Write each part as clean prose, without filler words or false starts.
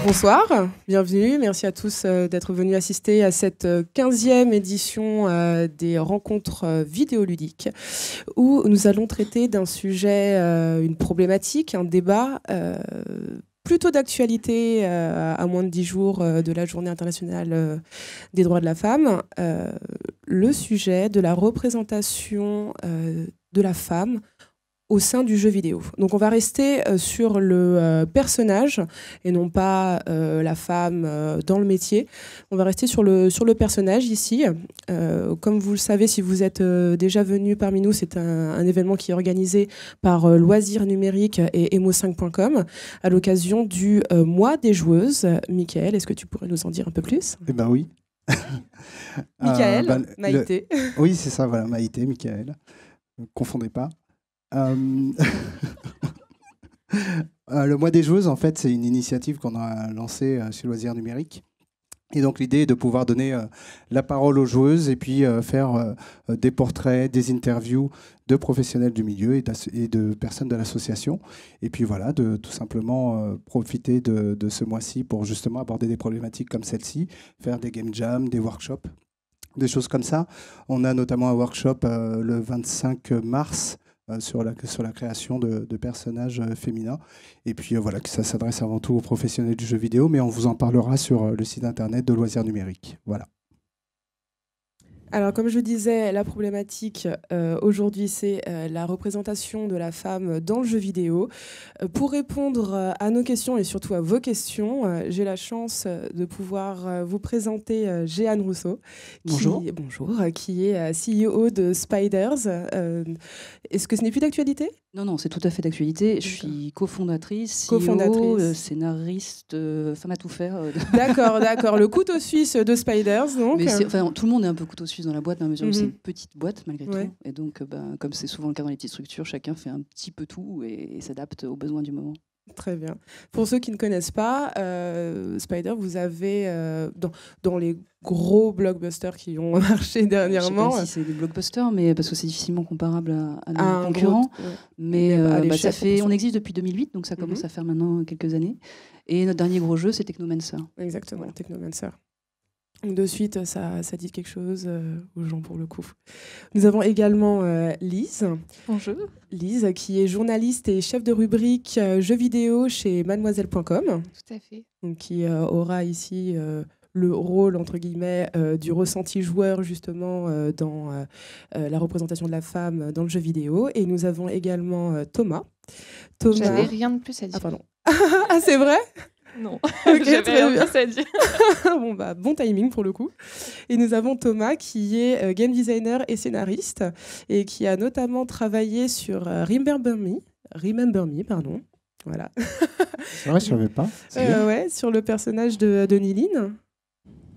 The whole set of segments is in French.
Bonsoir, bienvenue. Merci à tous d'être venus assister à cette 15e édition des rencontres vidéoludiques où nous allons traiter d'un sujet, une problématique, un débat plutôt d'actualité à moins de 10 jours de la Journée internationale des droits de la femme, le sujet de la représentation de la femme au sein du jeu vidéo. Donc on va rester sur le personnage et non pas la femme dans le métier. On va rester sur le personnage ici. Comme vous le savez, si vous êtes déjà venu parmi nous, c'est un événement qui est organisé par Loisirs Numériques et emo5.com à l'occasion du mois des joueuses. Michael, est-ce que tu pourrais nous en dire un peu plus ? Eh ben oui. Michael, Maïté. Oui, c'est ça, voilà, Maïté, Michael. Ne confondez pas. Le mois des joueuses, en fait, c'est une initiative qu'on a lancée chez Loisirs Numériques. Et donc l'idée est de pouvoir donner la parole aux joueuses et puis faire des portraits, des interviews de professionnels du milieu et de personnes de l'association. Et puis voilà, de tout simplement profiter de ce mois-ci pour justement aborder des problématiques comme celle-ci, faire des game jams, des workshops, des choses comme ça. On a notamment un workshop le 25 mars sur la création de personnages féminins. Et puis voilà, que ça s'adresse avant tout aux professionnels du jeu vidéo, mais on vous en parlera sur le site internet de Loisirs Numériques. Voilà. Alors, comme je disais, la problématique aujourd'hui, c'est la représentation de la femme dans le jeu vidéo. Pour répondre à nos questions et surtout à vos questions, j'ai la chance de pouvoir vous présenter Jeanne Rousseau, qui est CEO de Spiders. Est-ce que ce n'est plus d'actualité ? Non, c'est tout à fait d'actualité. Je suis cofondatrice, CEO, scénariste, femme à tout faire. D'accord. Le couteau suisse de Spiders, donc. Mais tout le monde est un peu couteau suisse dans la boîte, dans la mesure où c'est une petite boîte, malgré tout. Et donc, comme c'est souvent le cas dans les petites structures, chacun fait un petit peu tout et s'adapte aux besoins du moment. Très bien. Pour ceux qui ne connaissent pas, Spider, vous avez, dans les gros blockbusters qui ont marché dernièrement... Je ne sais pas si c'est des blockbusters, mais parce que c'est difficilement comparable à nos concurrents. Mais on existe depuis 2008, donc ça commence à faire maintenant quelques années. Et notre dernier gros jeu, c'est Technomancer. Exactement, voilà. Technomancer. De suite, ça dit quelque chose aux gens pour le coup. Nous avons également Lise. Bonjour. Lise, qui est journaliste et chef de rubrique jeux vidéo chez mademoiselle.com. Tout à fait. Donc, qui aura ici le rôle, entre guillemets, du ressenti joueur, justement, dans la représentation de la femme dans le jeu vidéo. Et nous avons également Thomas. J'avais rien de plus à dire. Ah, pardon. Ah, c'est vrai ? Non, okay, j'avais rien plus à dire. Bon timing pour le coup. Et nous avons Thomas qui est game designer et scénariste et qui a notamment travaillé sur Remember Me, pardon. Voilà. C'est vrai, je savais pas. Sur le personnage de Niline.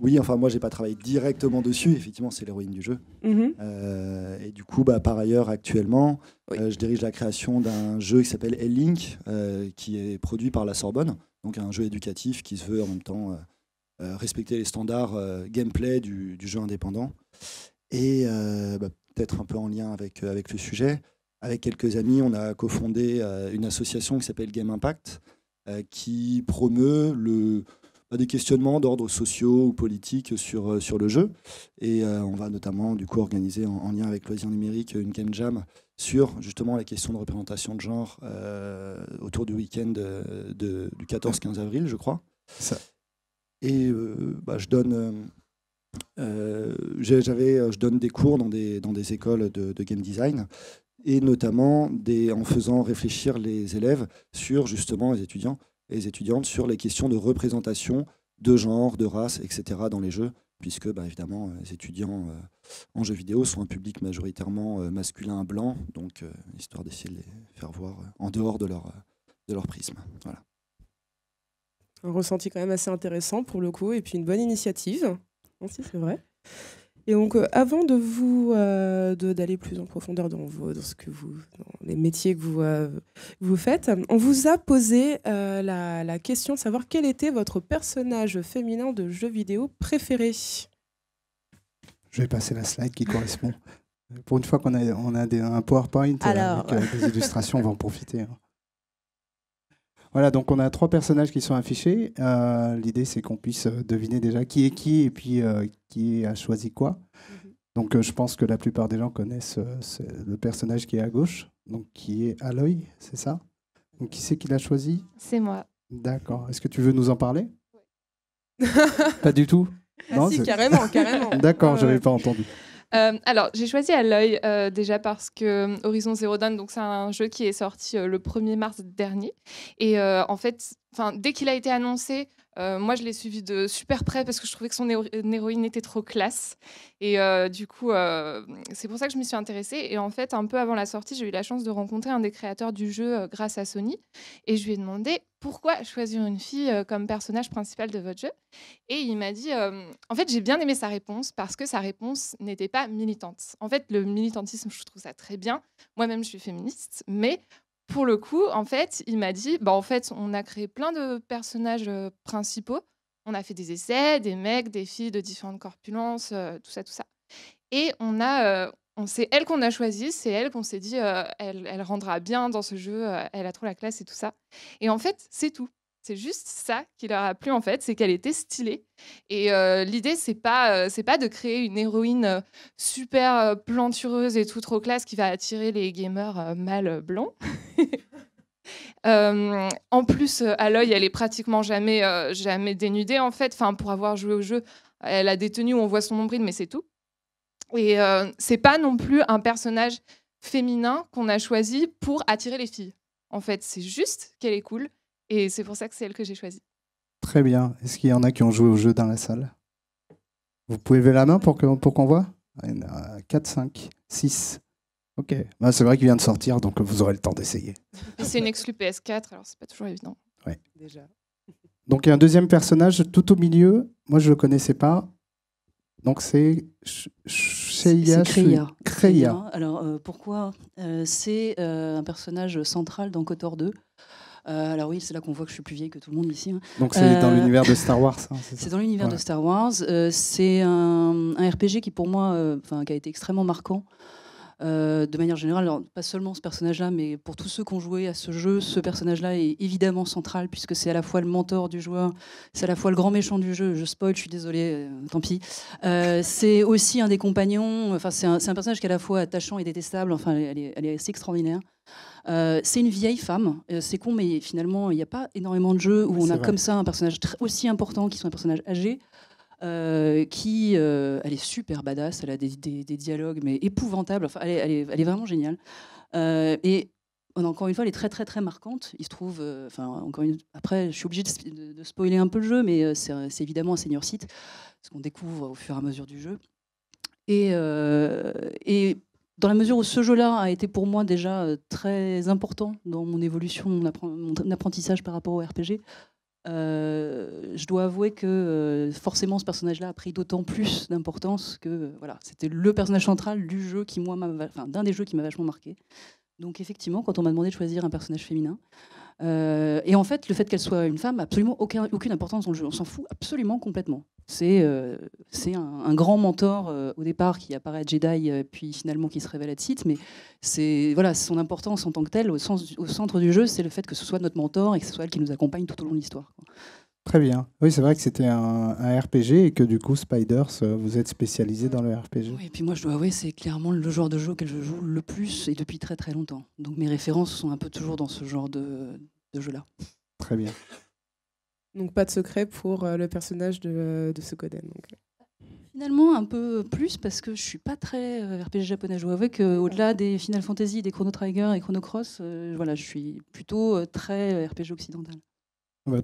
Oui, enfin moi j'ai pas travaillé directement dessus, effectivement c'est l'héroïne du jeu. Et du coup, par ailleurs actuellement, je dirige la création d'un jeu qui s'appelle L-Link, qui est produit par la Sorbonne, donc un jeu éducatif qui se veut en même temps respecter les standards gameplay du jeu indépendant. Et peut-être un peu en lien avec le sujet, avec quelques amis, on a cofondé une association qui s'appelle Game Impact, qui promeut des questionnements d'ordre sociaux ou politiques sur le jeu. Et on va notamment du coup organiser en lien avec Loisirs Numériques une game jam sur justement la question de représentation de genre autour du week-end du 14-15 avril, je crois. Ça. Et je donne des cours dans des écoles de game design, et notamment en faisant réfléchir les élèves sur justement les étudiants et les étudiantes sur les questions de représentation de genre, de race, etc. dans les jeux, puisque évidemment les étudiants en jeux vidéo sont un public majoritairement masculin blanc, donc histoire d'essayer de les faire voir en dehors de leur prisme. Voilà. Un ressenti quand même assez intéressant pour le coup, et puis une bonne initiative, aussi, c'est vrai. Et donc, avant de d'aller plus en profondeur dans les métiers que vous faites, on vous a posé la question de savoir quel était votre personnage féminin de jeu vidéo préféré. Je vais passer la slide qui correspond. Pour une fois qu'on a un PowerPoint avec des illustrations, on va en profiter. Voilà, donc on a 3 personnages qui sont affichés. L'idée, c'est qu'on puisse deviner déjà qui est qui et puis qui a choisi quoi. Donc je pense que la plupart des gens connaissent le personnage qui est à gauche, donc qui est Aloy, c'est ça? Donc qui c'est qui l'a choisi? C'est moi. D'accord. Est-ce que tu veux nous en parler? Pas du tout? Non, si, carrément. D'accord, je n'avais pas entendu. Alors, j'ai choisi Aloy déjà parce que Horizon Zero Dawn, donc c'est un jeu qui est sorti le 1er mars dernier. Et en fait, dès qu'il a été annoncé, moi je l'ai suivi de super près parce que je trouvais que son héroïne était trop classe. Et du coup, c'est pour ça que je m'y suis intéressée. Et en fait, un peu avant la sortie, j'ai eu la chance de rencontrer un des créateurs du jeu grâce à Sony. Et je lui ai demandé pourquoi choisir une fille comme personnage principal de votre jeu. Et il m'a dit, en fait, j'ai bien aimé sa réponse parce que sa réponse n'était pas militante. En fait, le militantisme, je trouve ça très bien. Moi-même, je suis féministe, mais pour le coup, en fait, il m'a dit, en fait, on a créé plein de personnages principaux. On a fait des essais, des mecs, des filles de différentes corpulences, tout ça. Et c'est elle qu'on a choisie, c'est elle qu'on s'est dit, elle rendra bien dans ce jeu, elle a trop la classe et tout ça. Et en fait, c'est tout. C'est juste ça qui leur a plu, en fait, c'est qu'elle était stylée. Et l'idée, c'est pas de créer une héroïne super plantureuse et tout trop classe qui va attirer les gamers mâles blancs. En plus, Aloy, elle est pratiquement jamais dénudée, en fait. Pour avoir joué au jeu, elle a des tenues où on voit son nombril, mais c'est tout. Et c'est pas non plus un personnage féminin qu'on a choisi pour attirer les filles. En fait, c'est juste qu'elle est cool. Et c'est pour ça que c'est elle que j'ai choisie. Très bien. Est-ce qu'il y en a qui ont joué au jeu dans la salle? Vous pouvez lever la main pour qu'on voit? Il y en a 4, 5, 6. Ok. C'est vrai qu'il vient de sortir, donc vous aurez le temps d'essayer. Et c'est une exclu PS4, alors c'est pas toujours évident. Ouais. Déjà. Donc il y a un deuxième personnage tout au milieu. Moi, je ne le connaissais pas. Donc c'est Kreia. Alors pourquoi c'est un personnage central dans KOTOR 2. Alors oui, c'est là qu'on voit que je suis plus vieille que tout le monde ici. Donc c'est dans l'univers de Star Wars. C'est dans l'univers de Star Wars. C'est un RPG qui pour moi, qui a été extrêmement marquant. De manière générale, alors, pas seulement ce personnage-là, mais pour tous ceux qui ont joué à ce jeu, ce personnage-là est évidemment central, puisque c'est à la fois le mentor du joueur, c'est à la fois le grand méchant du jeu. Je spoil, je suis désolée, tant pis. C'est aussi un des compagnons. C'est un personnage qui est à la fois attachant et détestable. Elle est assez extraordinaire. C'est une vieille femme. C'est con, mais finalement, il n'y a pas énormément de jeux où on a comme ça un personnage aussi important qui sont un personnage âgé. Elle est super badass, elle a des dialogues mais épouvantables. Elle est vraiment géniale. Et encore une fois, elle est très très très marquante. Il se trouve, après, je suis obligée de spoiler un peu le jeu, mais c'est évidemment un senior site, ce qu'on découvre au fur et à mesure du jeu. Et dans la mesure où ce jeu-là a été pour moi déjà très important dans mon évolution, mon apprentissage par rapport au RPG. Je dois avouer que forcément ce personnage-là a pris d'autant plus d'importance que c'était le personnage central du jeu qui d'un des jeux qui m'a vachement marqué. Donc effectivement, quand on m'a demandé de choisir un personnage féminin, et en fait le fait qu'elle soit une femme, absolument aucune importance dans le jeu, on s'en fout absolument complètement. C'est un grand mentor au départ qui apparaît à Jedi, puis finalement qui se révèle être Sith, mais son importance en tant que telle, au centre du jeu, c'est le fait que ce soit notre mentor et que ce soit elle qui nous accompagne tout au long de l'histoire. Très bien. Oui, c'est vrai que c'était un RPG et que du coup, Spiders, vous êtes spécialisé dans le RPG. Oui, et puis moi, je dois avouer, c'est clairement le genre de jeu auquel je joue le plus et depuis très très longtemps. Donc mes références sont un peu toujours dans ce genre de jeu-là. Très bien. Donc pas de secret pour le personnage de Suikoden. Finalement, un peu plus, parce que je suis pas très RPG japonais. Je dois avouer qu'au-delà des Final Fantasy, des Chrono Trigger et Chrono Cross, je suis plutôt très RPG occidental.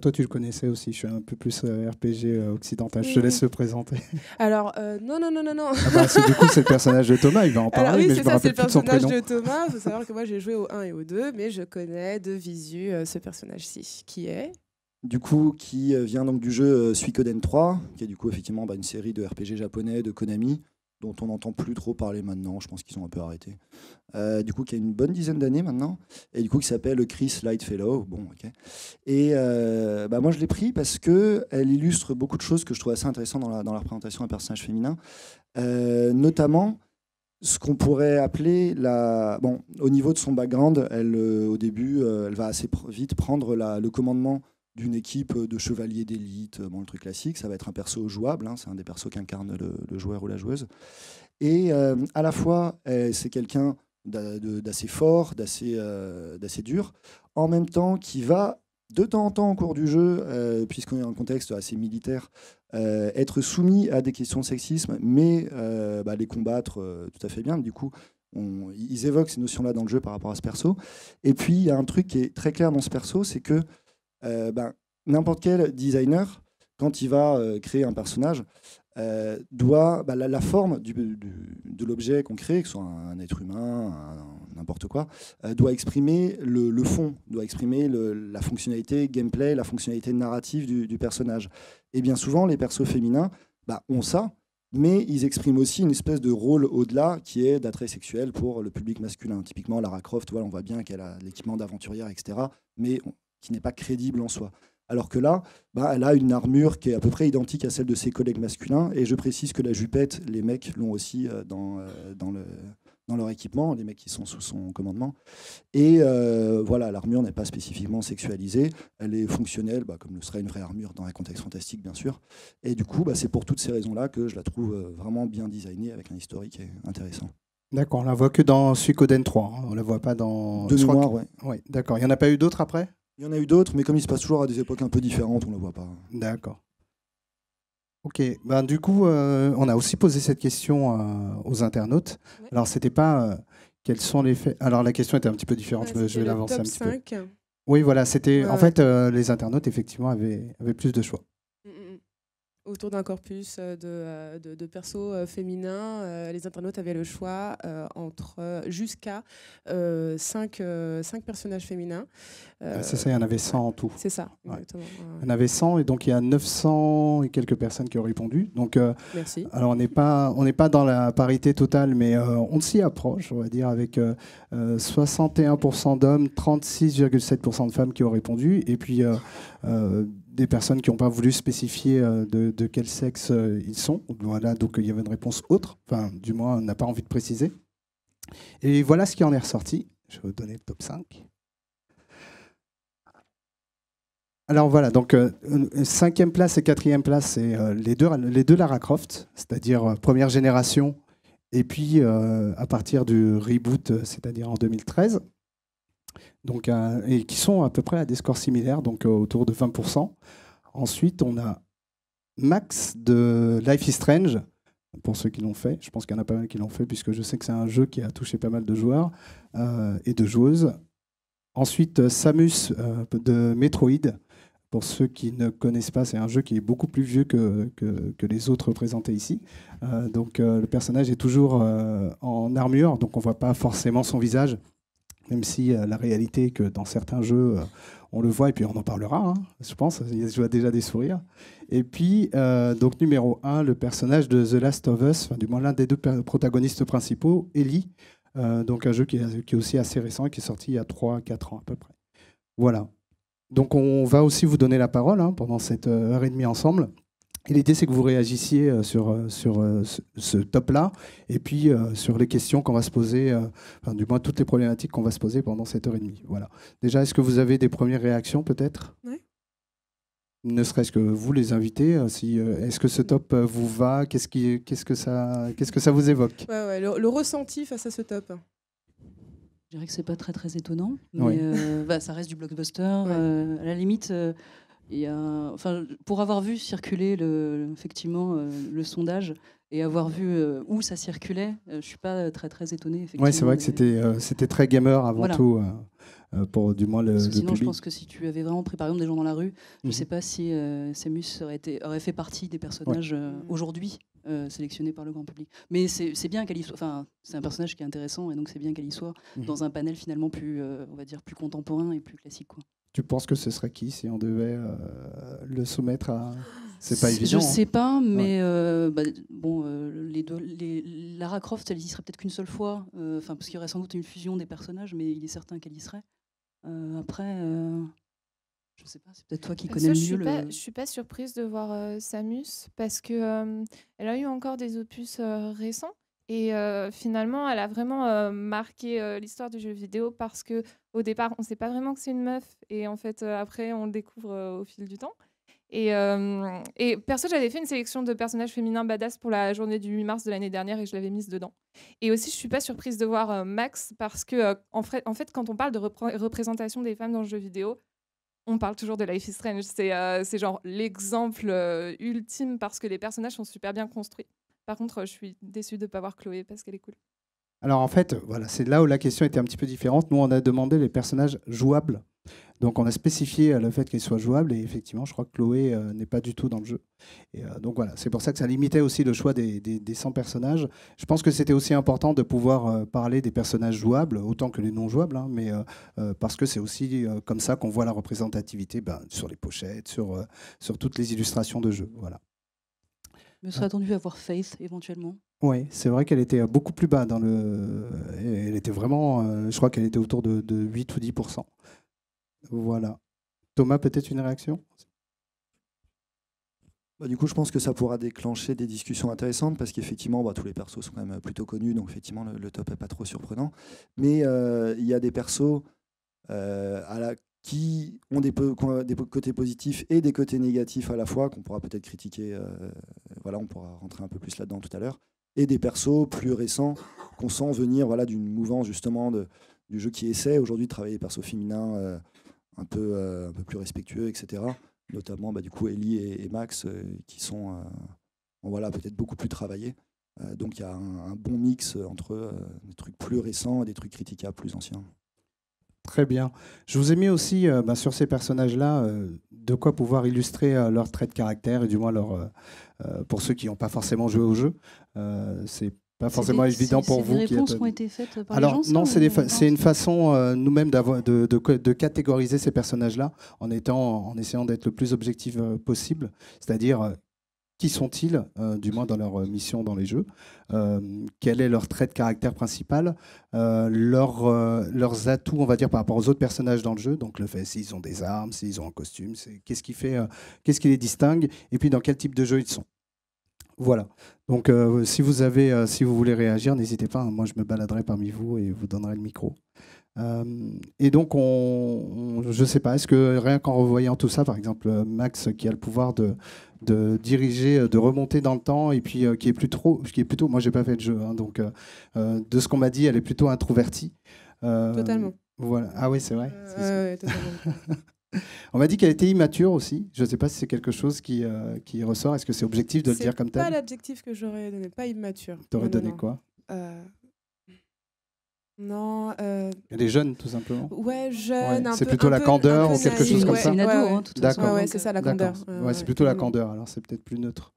Toi, tu le connaissais aussi. Je suis un peu plus RPG occidental. Je te laisse le présenter. Alors, non. Du coup, c'est le personnage de Thomas. Il va en parler. Alors, oui, mais je me rappelle plus de son prénom. C'est le personnage de Thomas. Il faut savoir que moi, j'ai joué au 1 et au 2, mais je connais de visu ce personnage-ci, qui est... Du coup, qui vient donc du jeu Suikoden 3, qui est du coup effectivement une série de RPG japonais de Konami, dont on n'entend plus trop parler maintenant. Je pense qu'ils ont un peu arrêté. Du coup, qui a une bonne dizaine d'années maintenant, et du coup, qui s'appelle Chris Lightfellow. Bon, ok. Et moi, je l'ai pris parce que elle illustre beaucoup de choses que je trouve assez intéressantes dans la représentation d'un personnage féminin, notamment ce qu'on pourrait appeler bon, au niveau de son background, au début, elle va assez vite prendre le commandement d'une équipe de chevaliers d'élite. Bon, le truc classique, ça va être un perso jouable, hein, c'est un des persos qu'incarne le joueur ou la joueuse. Et à la fois, c'est quelqu'un d'assez fort, d'assez dur, en même temps qui va, de temps en temps au cours du jeu, puisqu'on est dans un contexte assez militaire, être soumis à des questions de sexisme, mais les combattre tout à fait bien. Du coup, ils évoquent ces notions-là dans le jeu par rapport à ce perso. Et puis, il y a un truc qui est très clair dans ce perso, c'est que n'importe quel designer, quand il va créer un personnage, doit la forme de l'objet qu'on crée, que ce soit un être humain, n'importe quoi, doit exprimer le fond, doit exprimer la fonctionnalité gameplay, la fonctionnalité narrative du personnage. Et bien souvent, les persos féminins ont ça, mais ils expriment aussi une espèce de rôle au-delà qui est d'attrait sexuel pour le public masculin. Typiquement, Lara Croft, on voit bien qu'elle a l'équipement d'aventurière, etc., mais qui n'est pas crédible en soi. Alors que là, elle a une armure qui est à peu près identique à celle de ses collègues masculins. Et je précise que la jupette, les mecs l'ont aussi dans leur équipement, les mecs qui sont sous son commandement. Et voilà, l'armure n'est pas spécifiquement sexualisée. Elle est fonctionnelle, comme le serait une vraie armure dans un contexte fantastique, bien sûr. Et du coup, c'est pour toutes ces raisons-là que je la trouve vraiment bien designée, avec un historique intéressant. D'accord, on la voit que dans Suikoden 3. Hein. On la voit pas dans... De mémoire, ouais. Ouais, d'accord. Il n'y en a pas eu d'autres après ? Il y en a eu d'autres, mais comme il se passe toujours à des époques un peu différentes, on ne le voit pas. D'accord. Ok. Du coup, on a aussi posé cette question aux internautes. Ouais. Alors, c'était pas quels sont les faits. Alors, la question était un petit peu différente. Je vais l'avancer un petit 5. peu. Oui, voilà. C'était en fait les internautes effectivement avaient plus de choix. Autour d'un corpus de persos féminins, les internautes avaient le choix entre jusqu'à 5 personnages féminins. C'est ça, il y en avait 100 en tout. C'est ça, exactement. Ouais. Il y en avait 100 et donc il y a 900 et quelques personnes qui ont répondu. Donc, merci. Alors on n'est pas dans la parité totale, mais on s'y approche, on va dire, avec 61% d'hommes, 36,7% de femmes qui ont répondu. Et puis... des personnes qui n'ont pas voulu spécifier de quel sexe ils sont. Voilà, donc il y avait une réponse autre. Enfin, du moins, on n'a pas envie de préciser. Et voilà ce qui en est ressorti. Je vais vous donner le top 5. Alors voilà, donc 5e place et 4e place, c'est les deux Lara Croft, c'est-à-dire première génération, et puis à partir du reboot, c'est-à-dire en 2013. Donc, et qui sont à peu près à des scores similaires, donc autour de 20%. Ensuite, on a Max de Life is Strange, pour ceux qui l'ont fait. Je pense qu'il y en a pas mal qui l'ont fait, puisque je sais que c'est un jeu qui a touché pas mal de joueurs et de joueuses. Ensuite, Samus de Metroid. Pour ceux qui ne connaissent pas, c'est un jeu qui est beaucoup plus vieux que les autres présentés ici. Donc, le personnage est toujours en armure, donc on ne voit pas forcément son visage. Même si la réalité est que dans certains jeux, on le voit, et puis on en parlera, hein, je pense, il y a déjà des sourires. Et puis, donc numéro 1, le personnage de The Last of Us, enfin, du moins l'un des deux protagonistes principaux, Ellie, donc un jeu qui est aussi assez récent et qui est sorti il y a 3-4 ans à peu près. Voilà. Donc on va aussi vous donner la parole pendant cette heure et demie ensemble. Et l'idée, c'est que vous réagissiez sur ce top-là, et puis sur les questions qu'on va se poser, enfin, du moins toutes les problématiques qu'on va se poser pendant cette heure et demie. Voilà. Déjà, est-ce que vous avez des premières réactions, peut-être ? Oui. Ne serait-ce que vous, les invités, est-ce que ce top vous va ? Qu'est-ce que ça vous évoque ? Le ressenti face à ce top. Je dirais que c'est pas très très étonnant, mais ça reste du blockbuster. À la limite. Pour avoir vu circuler effectivement le sondage et avoir vu où ça circulait, je ne suis pas très très étonnée. Oui, c'est vrai que c'était très gamer avant tout, pour du moins le sinon, public. Je pense que si tu avais vraiment pris par exemple des gens dans la rue, je ne sais pas si Samus aurait fait partie des personnages aujourd'hui sélectionnés par le grand public. Mais c'est bien qu'elle y soit. Enfin, c'est un personnage qui est intéressant et donc c'est bien qu'elle y soit dans un panel finalement plus, on va dire, plus contemporain et plus classique, quoi. Tu penses que ce serait qui si on devait le soumettre à... C'est pas évident. Je sais pas, mais Lara Croft, elle y serait peut-être qu'une seule fois, parce qu'il y aurait sans doute une fusion des personnages, mais il est certain qu'elle y serait. Après, je sais pas, c'est peut-être toi qui connais le mieux. Je suis pas surprise de voir Samus, parce que elle a eu encore des opus récents. Et finalement, elle a vraiment marqué l'histoire du jeu vidéo parce qu'au départ, on ne sait pas vraiment que c'est une meuf. Et en fait, après, on le découvre au fil du temps. Et perso, j'avais fait une sélection de personnages féminins badass pour la journée du 8 mars de l'année dernière et je l'avais mise dedans. Et aussi, je ne suis pas surprise de voir Max parce que, en fait, quand on parle de représentation des femmes dans le jeu vidéo, on parle toujours de Life is Strange. C'est genre l'exemple ultime parce que les personnages sont super bien construits. Par contre, je suis déçue de ne pas voir Chloé parce qu'elle est cool. Alors en fait, voilà, c'est là où la question était un petit peu différente. Nous, on a demandé les personnages jouables. Donc on a spécifié le fait qu'ils soient jouables et effectivement, je crois que Chloé n'est pas du tout dans le jeu. Et, donc voilà, c'est pour ça que ça limitait aussi le choix des 100 personnages. Je pense que c'était aussi important de pouvoir parler des personnages jouables, autant que les non jouables, hein, mais parce que c'est aussi comme ça qu'on voit la représentativité sur les pochettes, sur toutes les illustrations de jeux. Voilà. Je me serais attendu à voir Faith éventuellement. Oui, c'est vrai qu'elle était beaucoup plus bas dans le. Elle était vraiment. Je crois qu'elle était autour de 8 ou 10%. Voilà. Thomas, peut-être une réaction ? Du coup, je pense que ça pourra déclencher des discussions intéressantes parce qu'effectivement, tous les persos sont quand même plutôt connus, donc effectivement, le top n'est pas trop surprenant. Mais il y a des persos qui ont des côtés positifs et des côtés négatifs à la fois, qu'on pourra peut-être critiquer. Voilà, on pourra rentrer un peu plus là-dedans tout à l'heure. Et des persos plus récents qu'on sent venir d'une mouvance justement du jeu qui essaie aujourd'hui de travailler les persos féminins un peu plus respectueux, etc. Notamment du coup Ellie et Max qui sont peut-être beaucoup plus travaillés. Donc il y a un bon mix entre des trucs plus récents et des trucs critiquables plus anciens. Très bien. Je vous ai mis aussi sur ces personnages-là de quoi pouvoir illustrer leurs traits de caractère et du moins pour ceux qui n'ont pas forcément joué au jeu. C'est pas forcément évident pour vous. Des réponses qui ont été faites par Alors, les gens. Non, c'est une façon nous-mêmes de catégoriser ces personnages-là en essayant d'être le plus objectif possible, c'est-à-dire qui sont-ils, du moins dans leur mission dans les jeux, quel est leur trait de caractère principal, leurs atouts, on va dire, par rapport aux autres personnages dans le jeu, donc le fait s'ils ont des armes, s'ils ont un costume, qu'est-ce qui les distingue, et puis dans quel type de jeu ils sont. Voilà. Donc, si vous voulez réagir, n'hésitez pas. Moi, je me baladerai parmi vous et vous donnerai le micro. Et donc, je ne sais pas, est-ce que rien qu'en revoyant tout ça, par exemple, Max qui a le pouvoir de diriger, de remonter dans le temps, et puis qui est plutôt, moi, j'ai pas fait de jeu, hein, donc de ce qu'on m'a dit, elle est plutôt introvertie. Totalement. Voilà. Ah oui, c'est vrai. Ouais, totalement. On m'a dit qu'elle était immature aussi. Je ne sais pas si c'est quelque chose qui ressort. Est-ce que c'est objectif de le dire comme tel ? C'est pas l'adjectif que j'aurais donné, pas immature. T'aurais donné quoi ? Non. Elle est jeune, tout simplement. Ouais, jeune. Ouais. C'est plutôt la candeur ou quelque chose comme ça. C'est une ado, de toute façon. D'accord. Ouais, c'est ça, la candeur. C'est plutôt la candeur. Alors, c'est peut-être plus neutre.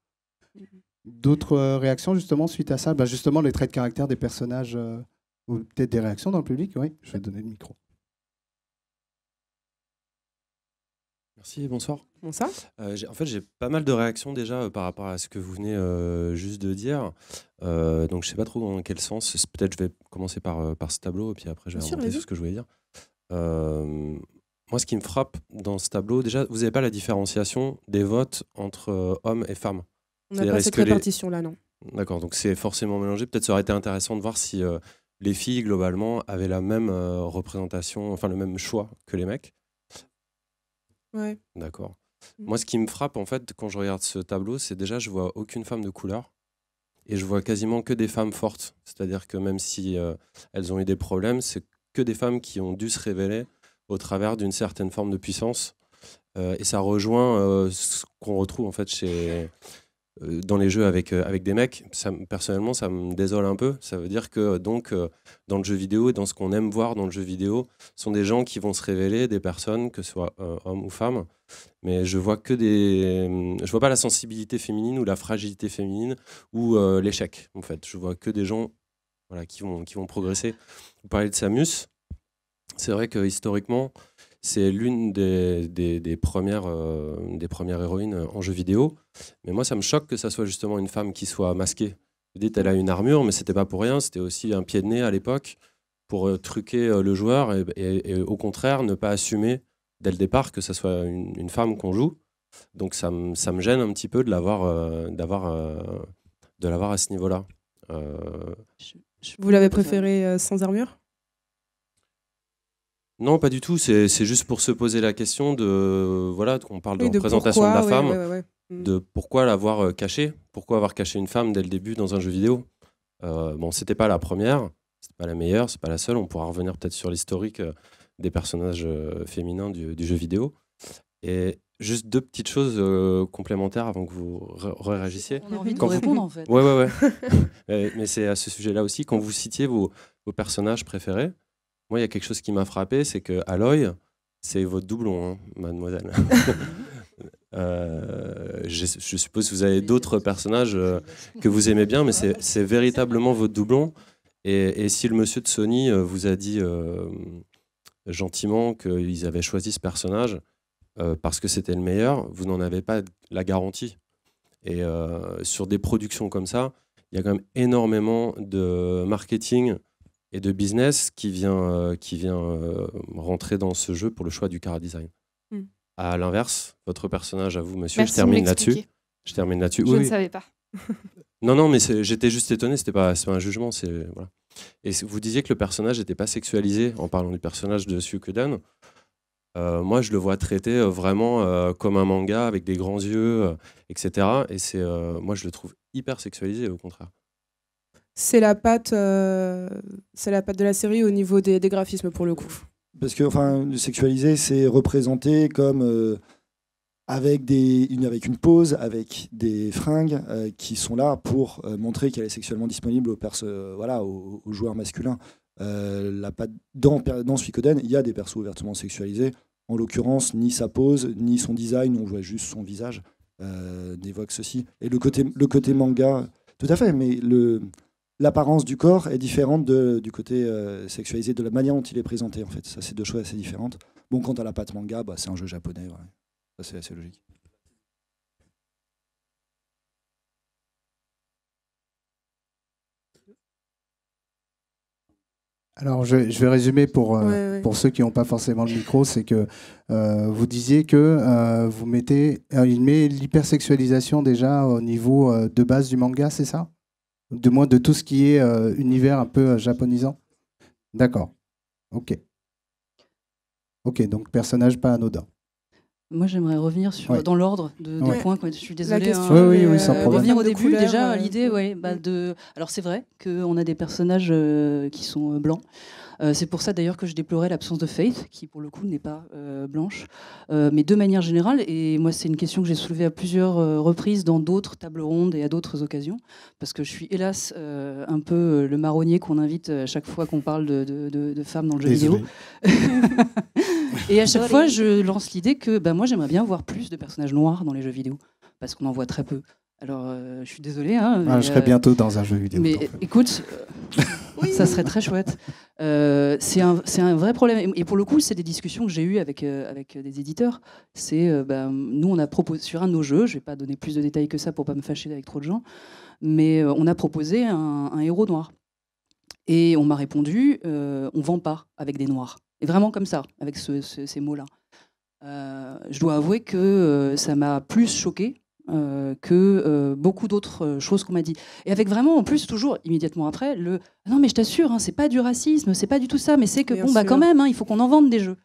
D'autres réactions, justement, suite à ça ? Justement, les traits de caractère des personnages, ou peut-être des réactions dans le public ? Oui, je vais donner le micro. Merci, bonsoir. Bonsoir. En fait, j'ai pas mal de réactions déjà par rapport à ce que vous venez juste de dire. Donc, je sais pas trop dans quel sens. Peut-être je vais commencer par ce tableau et puis après, je vais remonter sur ce que je voulais dire. Moi, ce qui me frappe dans ce tableau, déjà, vous n'avez pas la différenciation des votes entre hommes et femmes. On n'a pas cette répartition-là, non. D'accord, donc c'est forcément mélangé. Peut-être ça aurait été intéressant de voir si les filles, globalement, avaient la même représentation, enfin le même choix que les mecs. Ouais. D'accord. Moi, ce qui me frappe, en fait, quand je regarde ce tableau, c'est déjà, je vois aucune femme de couleur et je vois quasiment que des femmes fortes. C'est-à-dire que même si elles ont eu des problèmes, c'est que des femmes qui ont dû se révéler au travers d'une certaine forme de puissance. Et ça rejoint ce qu'on retrouve, en fait, dans les jeux avec des mecs. Personnellement, ça me désole un peu. Ça veut dire que donc dans le jeu vidéo et dans ce qu'on aime voir dans le jeu vidéo, sont des gens qui vont se révéler, des personnes, que ce soit hommes ou femmes. Mais je vois pas la sensibilité féminine ou la fragilité féminine ou l'échec. En fait, je vois que des gens, voilà, qui vont progresser. Vous parlez de Samus. C'est vrai que historiquement, c'est l'une des premières héroïnes en jeu vidéo. Mais moi, ça me choque que ça soit justement une femme qui soit masquée. Vous dites, elle a une armure, mais c'était pas pour rien. C'était aussi un pied de nez à l'époque pour truquer le joueur et au contraire, ne pas assumer dès le départ que ça soit une femme qu'on joue. Donc ça me gêne un petit peu de l'avoir à ce niveau-là. Vous l'avez préféré sans armure? Non, pas du tout. C'est juste pour se poser la question de voilà, on parle de représentation de la femme, de pourquoi l'avoir cachée, pourquoi avoir caché une femme dès le début dans un jeu vidéo. Bon, c'était pas la première, c'était pas la meilleure, c'est pas la seule. On pourra revenir peut-être sur l'historique des personnages féminins du jeu vidéo. Et juste deux petites choses complémentaires avant que vous réagissiez. On a envie de vous répondre en fait. Ouais. Mais c'est à ce sujet-là aussi, quand vous citiez vos personnages préférés, moi il y a quelque chose qui m'a frappé, c'est que Aloy, c'est votre doublon, hein, mademoiselle. Je suppose que vous avez d'autres personnages que vous aimez bien, mais c'est véritablement votre doublon. Et si le monsieur de Sony vous a dit gentiment qu'ils avaient choisi ce personnage parce que c'était le meilleur, vous n'en avez pas la garantie. Et sur des productions comme ça, il y a quand même énormément de marketing et de business qui vient rentrer dans ce jeu pour le choix du chara design. À l'inverse, votre personnage, à vous, monsieur, Merci je termine là-dessus. Je ne savais pas. Non, mais j'étais juste étonné, c'est pas un jugement. Voilà. Et vous disiez que le personnage n'était pas sexualisé en parlant du personnage de Suikoden. Moi, je le vois traité vraiment comme un manga avec des grands yeux, etc. Et moi, je le trouve hyper sexualisé, au contraire. C'est la patte de la série au niveau des graphismes, pour le coup. Parce que sexualisé, c'est représenté comme avec une pose, avec des fringues qui sont là pour montrer qu'elle est sexuellement disponible aux joueurs masculins. Dans Suikoden, il y a des persos ouvertement sexualisés. En l'occurrence, ni sa pose, ni son design, on voit juste son visage, n'évoque ceci. Et le côté manga, tout à fait, mais l'apparence du corps est différente du côté sexualisé, de la manière dont il est présenté, en fait. Ça, c'est deux choses assez différentes. Bon, quant à la patte manga, c'est un jeu japonais, ouais. Ça, c'est assez logique. Alors, je vais résumer pour ceux qui n'ont pas forcément le micro, c'est que vous disiez que il met l'hypersexualisation déjà au niveau de base du manga, c'est ça? Du moins de tout ce qui est univers un peu japonisant. D'accord. Ok, donc personnage pas anodin. Moi, j'aimerais revenir dans l'ordre des points. Je suis désolée. Oui, sans problème. Revenir au début, déjà, l'idée, Alors, c'est vrai qu'on a des personnages qui sont blancs. C'est pour ça, d'ailleurs, que je déplorais l'absence de Faith, qui, pour le coup, n'est pas blanche. Mais de manière générale, et moi, c'est une question que j'ai soulevée à plusieurs reprises dans d'autres tables rondes et à d'autres occasions, parce que je suis, hélas, un peu le marronnier qu'on invite à chaque fois qu'on parle de femmes dans le jeu vidéo. Et à chaque fois, je lance l'idée que moi, j'aimerais bien voir plus de personnages noirs dans les jeux vidéo, parce qu'on en voit très peu. Alors, je suis désolée. Je serai bientôt dans un jeu vidéo. Mais écoute, ça serait très chouette. C'est un vrai problème. Et pour le coup, c'est des discussions que j'ai eues avec des éditeurs. Nous, on a proposé sur un de nos jeux, je ne vais pas donner plus de détails que ça pour ne pas me fâcher avec trop de gens, mais on a proposé un héros noir. Et on m'a répondu, on ne vend pas avec des noirs. Et vraiment comme ça, avec ces mots-là. Je dois avouer que ça m'a plus choquée que beaucoup d'autres choses qu'on m'a dit. Et avec vraiment, en plus, toujours, immédiatement après, non mais je t'assure, c'est pas du racisme, c'est pas du tout ça, mais c'est que, quand même, il faut qu'on en vende des jeux.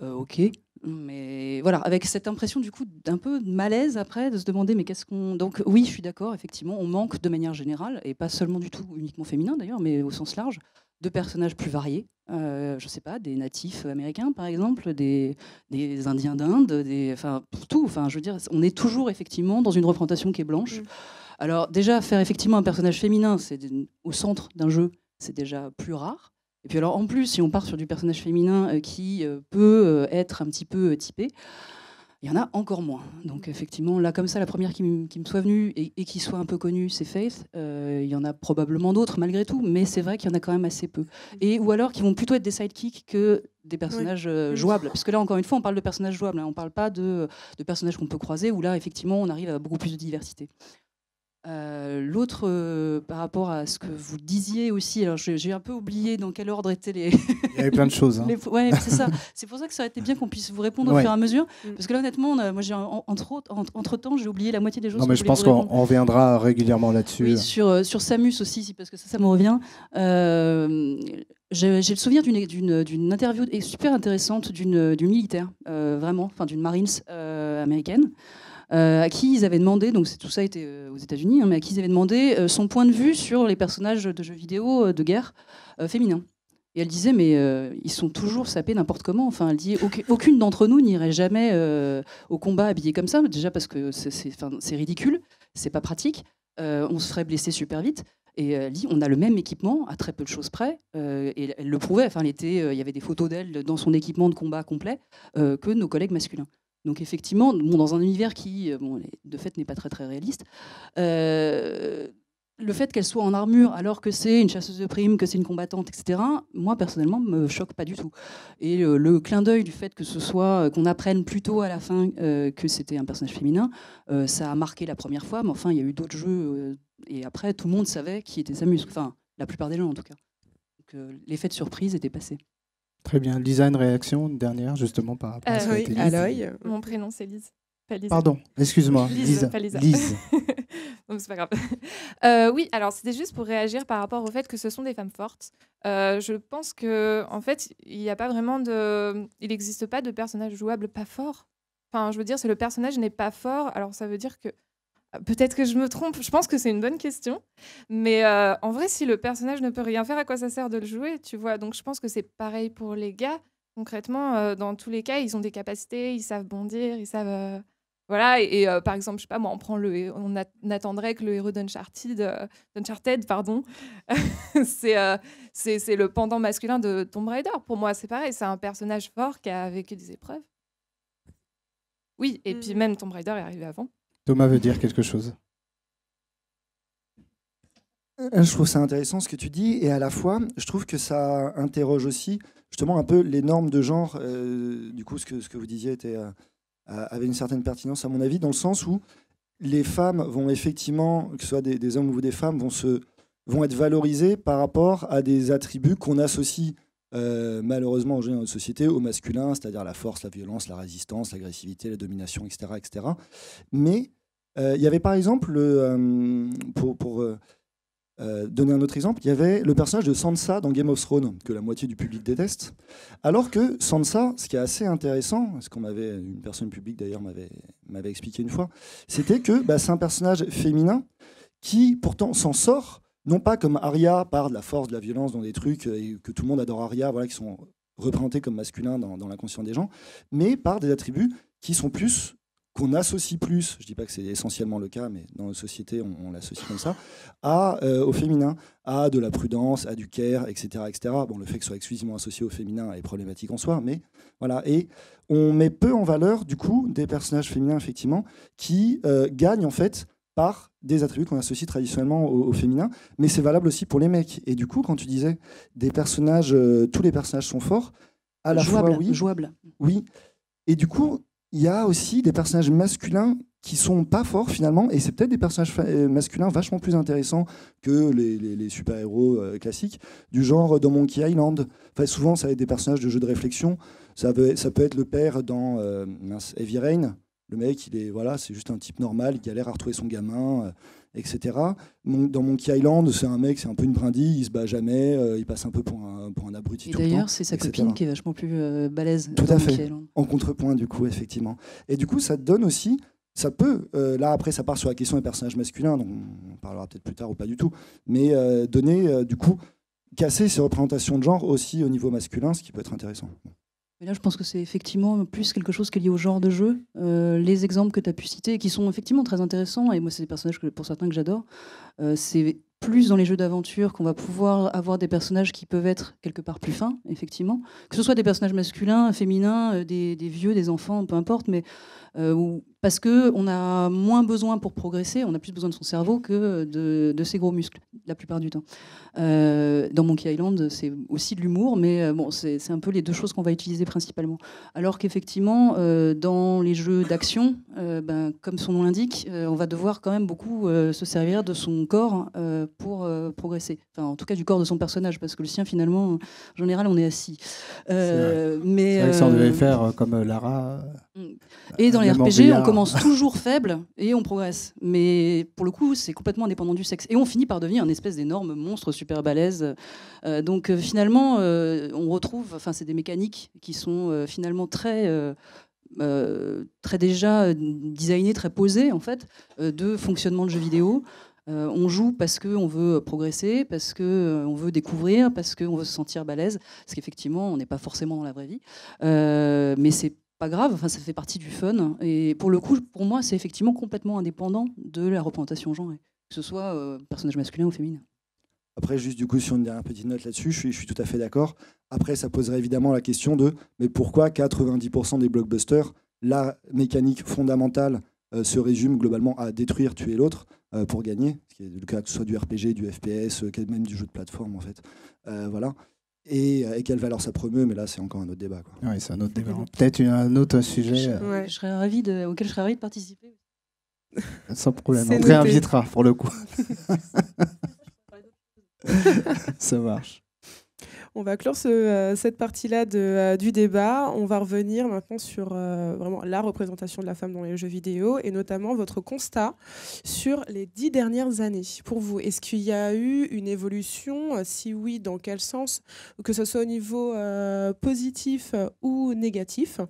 Ok, mais voilà, avec cette impression, du coup, d'un peu de malaise après, de se demander, mais qu'est-ce qu'on... Donc oui, je suis d'accord, effectivement, on manque de manière générale, et pas seulement du tout uniquement féminin d'ailleurs, mais au sens large, de personnages plus variés. Je sais pas, des natifs américains par exemple, des Indiens d'Inde, tout. Enfin, je veux dire, on est toujours effectivement dans une représentation qui est blanche. Alors déjà, faire effectivement un personnage féminin, au centre d'un jeu, c'est déjà plus rare. Et puis alors en plus, si on part sur du personnage féminin qui peut être un petit peu typé, il y en a encore moins. Donc effectivement, là comme ça, la première qui me soit venue et qui soit un peu connue, c'est Faith. Il y en a probablement d'autres malgré tout, mais c'est vrai qu'il y en a quand même assez peu. Ou alors qui vont plutôt être des sidekicks que des personnages jouables. Parce que là, encore une fois, on parle de personnages jouables. On ne parle pas de personnages qu'on peut croiser, où là, effectivement, on arrive à beaucoup plus de diversité. L'autre, par rapport à ce que vous disiez aussi, alors j'ai un peu oublié dans quel ordre étaient les... Il y avait plein de choses. Hein. Ouais, c'est ça. C'est pour ça que ça aurait été bien qu'on puisse vous répondre au fur et à mesure. Parce que là, honnêtement, moi, entre-temps, j'ai oublié la moitié des choses. Non, mais je pense qu'on reviendra régulièrement là-dessus. Oui, sur Samus aussi, parce que ça me revient. J'ai le souvenir d'une interview super intéressante d'une militaire, vraiment, enfin d'une Marines américaine. À qui ils avaient demandé, donc tout ça était aux États-Unis, hein, mais à qui ils avaient demandé son point de vue sur les personnages de jeux vidéo de guerre féminins. Et elle disait, mais ils sont toujours sapés n'importe comment. Enfin, elle dit, aucune d'entre nous n'irait jamais au combat habillée comme ça, déjà parce que c'est ridicule, c'est pas pratique, on se ferait blesser super vite. Et elle dit, on a le même équipement, à très peu de choses près, et elle le prouvait. Enfin, il y avait des photos d'elle dans son équipement de combat complet que nos collègues masculins. Donc effectivement, dans un univers qui, de fait, n'est pas très très réaliste, le fait qu'elle soit en armure alors que c'est une chasseuse de primes, que c'est une combattante, etc., moi personnellement, me choque pas du tout. Et le clin d'œil du fait que ce soit qu'on apprenne plus tôt à la fin que c'était un personnage féminin, ça a marqué la première fois, mais enfin, il y a eu d'autres jeux et après, tout le monde savait qui était Samus. Enfin, la plupart des gens en tout cas. Donc l'effet de surprise était passé. Très bien. Lisa, une réaction dernière, justement, par rapport à ce oui, que tu Aloy. Mon prénom, c'est Lise. Pas Lisa. Pardon, excuse-moi. Lise, pas Lisa. Lise. Donc, c'est pas grave. Oui, alors, c'était juste pour réagir par rapport au fait que ce sont des femmes fortes. Je pense qu'en fait, il n'y a pas vraiment il n'existe pas de personnage jouable pas fort. Enfin, je veux dire, si le personnage n'est pas fort, alors ça veut dire que peut-être que je me trompe, je pense que c'est une bonne question. Mais en vrai, si le personnage ne peut rien faire, à quoi ça sert de le jouer, tu vois? Donc je pense que c'est pareil pour les gars. Concrètement, dans tous les cas, ils ont des capacités, ils savent bondir, ils savent... voilà, et par exemple, je sais pas, moi, on attendrait que le héros d'Uncharted, pardon, c'est le pendant masculin de Tomb Raider. Pour moi, c'est pareil, c'est un personnage fort qui a vécu des épreuves. Oui, et puis même Tomb Raider est arrivé avant. Thomas veut dire quelque chose. Je trouve ça intéressant ce que tu dis, et à la fois, je trouve que ça interroge aussi justement un peu les normes de genre. Du coup, ce que vous disiez avait une certaine pertinence à mon avis, dans le sens où les femmes vont effectivement, que ce soit des hommes ou des femmes, vont être valorisées par rapport à des attributs qu'on associe malheureusement dans notre société au masculin, c'est-à-dire la force, la violence, la résistance, l'agressivité, la domination, etc. etc. Mais il y avait par exemple, pour donner un autre exemple, il y avait le personnage de Sansa dans Game of Thrones, que la moitié du public déteste. Alors que Sansa, ce qui est assez intéressant, ce une personne publique d'ailleurs m'avait expliqué une fois, c'était que c'est un personnage féminin qui pourtant s'en sort, non pas comme Arya par de la force, de la violence dans des trucs, et que tout le monde adore Arya, voilà, qui sont représentés comme masculins dans l'inconscient des gens, mais par des attributs qui sont qu'on associe plus, je ne dis pas que c'est essentiellement le cas, mais dans nos sociétés, on l'associe comme ça, au féminin, à de la prudence, à du care, etc., etc. Bon, le fait que ce soit exclusivement associé au féminin est problématique en soi, mais voilà. Et on met peu en valeur, du coup, des personnages féminins, effectivement, qui gagnent, en fait, par des attributs qu'on associe traditionnellement au féminin, mais c'est valable aussi pour les mecs. Et du coup, quand tu disais des personnages, tous les personnages sont forts, à la fois, oui. Jouables. Oui. Et du coup, il y a aussi des personnages masculins qui sont pas forts finalement, et c'est peut-être des personnages masculins vachement plus intéressants que les super-héros classiques, du genre dans Monkey Island. Enfin, souvent, ça va être des personnages de jeux de réflexion. Ça peut être le père dans Heavy Rain. Le mec, c'est juste un type normal, il galère à retrouver son gamin, etc. Dans Monkey Island, c'est un mec, c'est un peu une brindille, il se bat jamais, il passe un peu pour un abruti tout le temps. Et d'ailleurs, c'est sa copine qui est vachement plus balèze. Tout à fait, en contrepoint du coup, effectivement. Et du coup, ça te donne aussi, ça peut, là après ça part sur la question des personnages masculins, donc on parlera peut-être plus tard ou pas du tout, mais donner, du coup, casser ces représentations de genre aussi au niveau masculin, ce qui peut être intéressant. Mais là, je pense que c'est effectivement plus quelque chose qui est lié au genre de jeu. Les exemples que tu as pu citer, qui sont effectivement très intéressants, et moi, c'est des personnages pour certains que j'adore, c'est plus dans les jeux d'aventure qu'on va pouvoir avoir des personnages qui peuvent être quelque part plus fins, effectivement. Que ce soit des personnages masculins, féminins, des vieux, des enfants, peu importe, mais où parce qu'on a moins besoin pour progresser, on a plus besoin de son cerveau que de ses gros muscles, la plupart du temps. Dans Monkey Island, c'est aussi de l'humour, mais bon, c'est un peu les deux choses qu'on va utiliser principalement. Alors qu'effectivement, dans les jeux d'action, comme son nom l'indique, on va devoir quand même beaucoup se servir de son corps pour progresser. Enfin, en tout cas, du corps de son personnage, parce que le sien, finalement, en général, on est assis. Mais c'est vrai que ça, on devait faire comme Lara. Et dans les RPG, on commence toujours faible et on progresse. Mais pour le coup, c'est complètement indépendant du sexe. Et on finit par devenir une espèce d'énorme monstre super balèze. Donc finalement, on retrouve... Enfin, c'est des mécaniques qui sont finalement très déjà designées, très posées, en fait, de fonctionnement de jeux vidéo. On joue parce qu'on veut progresser, parce qu'on veut découvrir, parce qu'on veut se sentir balèze. Parce qu'effectivement, on n'est pas forcément dans la vraie vie. Mais c'est pas grave, enfin, ça fait partie du fun. Et pour le coup, pour moi, c'est effectivement complètement indépendant de la représentation genrée, que ce soit personnage masculin ou féminin. Après, juste du coup, sur une dernière petite note là-dessus, je suis tout à fait d'accord. Après, ça poserait évidemment la question de mais pourquoi 90% des blockbusters, la mécanique fondamentale se résume globalement à détruire, tuer l'autre pour gagner, ce qui est le cas que ce soit du RPG, du FPS, même du jeu de plateforme en fait. Voilà. Et quelle valeur ça promeut, mais là c'est encore un autre débat, quoi. Oui, c'est un autre débat. Peut-être un autre sujet auquel je serais ravie de participer. Sans problème, on te réinvitera pour le coup. Ça marche. On va clore cette partie-là du débat. On va revenir maintenant sur vraiment la représentation de la femme dans les jeux vidéo et notamment votre constat sur les 10 dernières années. Pour vous, est-ce qu'il y a eu une évolution? Si oui, dans quel sens? Que ce soit au niveau positif ou négatif?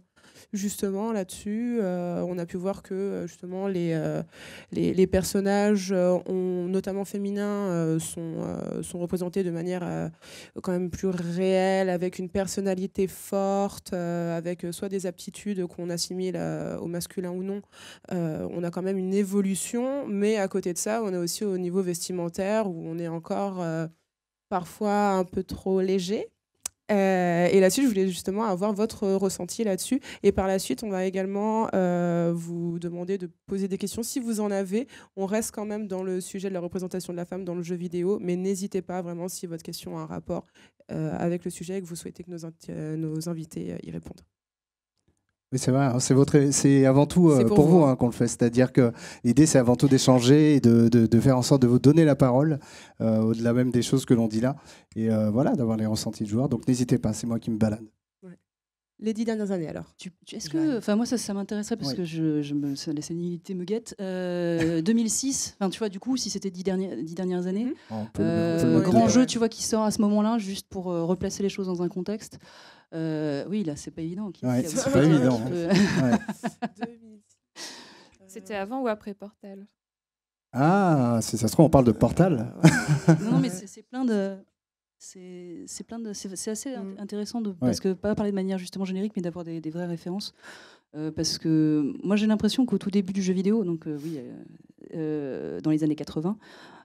Justement, là-dessus, on a pu voir que justement les personnages, notamment féminins, sont représentés de manière quand même plus réelle, avec une personnalité forte, avec soit des aptitudes qu'on assimile au masculin ou non. On a quand même une évolution, mais à côté de ça, on est aussi au niveau vestimentaire où on est encore parfois un peu trop léger. Et là-dessus, je voulais justement avoir votre ressenti là-dessus. Et par la suite, on va également vous demander de poser des questions si vous en avez. On reste quand même dans le sujet de la représentation de la femme dans le jeu vidéo, mais n'hésitez pas vraiment si votre question a un rapport avec le sujet et que vous souhaitez que nos invités y répondent. Oui, c'est vrai, c'est avant tout pour vous qu'on le fait. C'est-à-dire que l'idée, c'est avant tout d'échanger et de faire en sorte de vous donner la parole, au-delà même des choses que l'on dit là. Et voilà, d'avoir les ressentis de joueurs. Donc n'hésitez pas, c'est moi qui me balade. Ouais. Les 10 dernières années, alors. Est-ce que, moi, ça m'intéresserait parce que la sénilité me guette. 2006, tu vois, du coup, si c'était 10 dernières années, grand jeu, tu vois, qui sort à ce moment-là, juste pour replacer les choses dans un contexte. Oui, là, c'est pas évident. C'est pas évident. C'était avant ou après Portal? Ah, si ça se trouve, on parle de Portal. Non, mais c'est plein de... C'est assez intéressant parce que pas parler de manière justement générique, mais d'avoir des vraies références. Parce que moi, j'ai l'impression qu'au tout début du jeu vidéo, donc dans les années 80,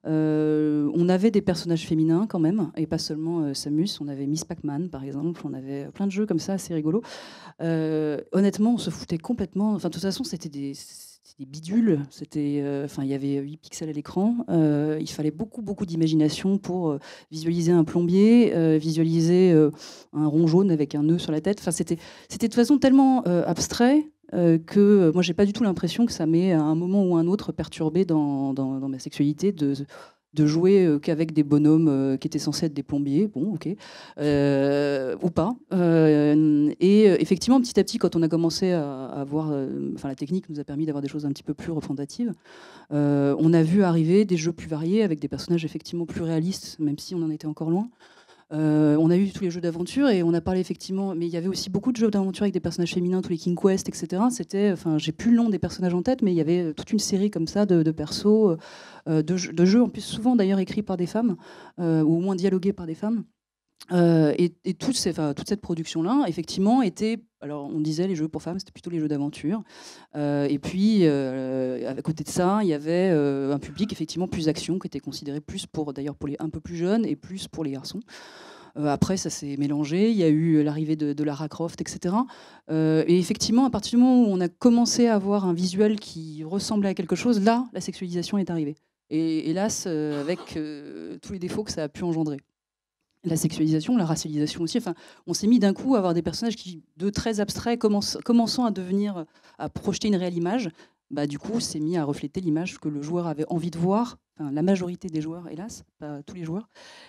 on avait des personnages féminins quand même, et pas seulement Samus. On avait Miss Pac-Man, par exemple. On avait plein de jeux comme ça, assez rigolos. Honnêtement, on se foutait complètement. Enfin, de toute façon, c'était des bidules. Il y avait 8 pixels à l'écran. Il fallait beaucoup d'imagination pour visualiser un plombier, visualiser un rond jaune avec un nœud sur la tête. Enfin, c'était de toute façon tellement abstrait que moi, j'ai pas du tout l'impression que ça m'ait à un moment ou un autre perturbé dans ma sexualité de jouer qu'avec des bonhommes qui étaient censés être des plombiers, bon, ok, ou pas. Et effectivement, petit à petit, quand on a commencé à voir, la technique nous a permis d'avoir des choses un petit peu plus représentatives. On a vu arriver des jeux plus variés avec des personnages effectivement plus réalistes, même si on en était encore loin. On a eu tous les jeux d'aventure et on a parlé effectivement, mais il y avait aussi beaucoup de jeux d'aventure avec des personnages féminins, tous les King Quest, etc. J'ai plus le nom des personnages en tête, mais il y avait toute une série comme ça de persos, de jeux en plus souvent d'ailleurs écrits par des femmes ou au moins dialogués par des femmes. Et toute cette production-là, effectivement, était... Alors, on disait les jeux pour femmes, c'était plutôt les jeux d'aventure. Et puis, à côté de ça, il y avait un public effectivement plus action, qui était considéré plus pour les un peu plus jeunes et plus pour les garçons. Après, ça s'est mélangé. Il y a eu l'arrivée de Lara Croft, etc. Et effectivement, à partir du moment où on a commencé à avoir un visuel qui ressemblait à quelque chose, là, la sexualisation est arrivée. Et hélas, avec tous les défauts que ça a pu engendrer. La sexualisation, la racialisation aussi. Enfin, on s'est mis d'un coup à avoir des personnages qui, de très abstraits, commençant à projeter une réelle image, du coup, s'est mis à refléter l'image que le joueur avait envie de voir. Enfin, la majorité des joueurs, hélas, pas tous les joueurs.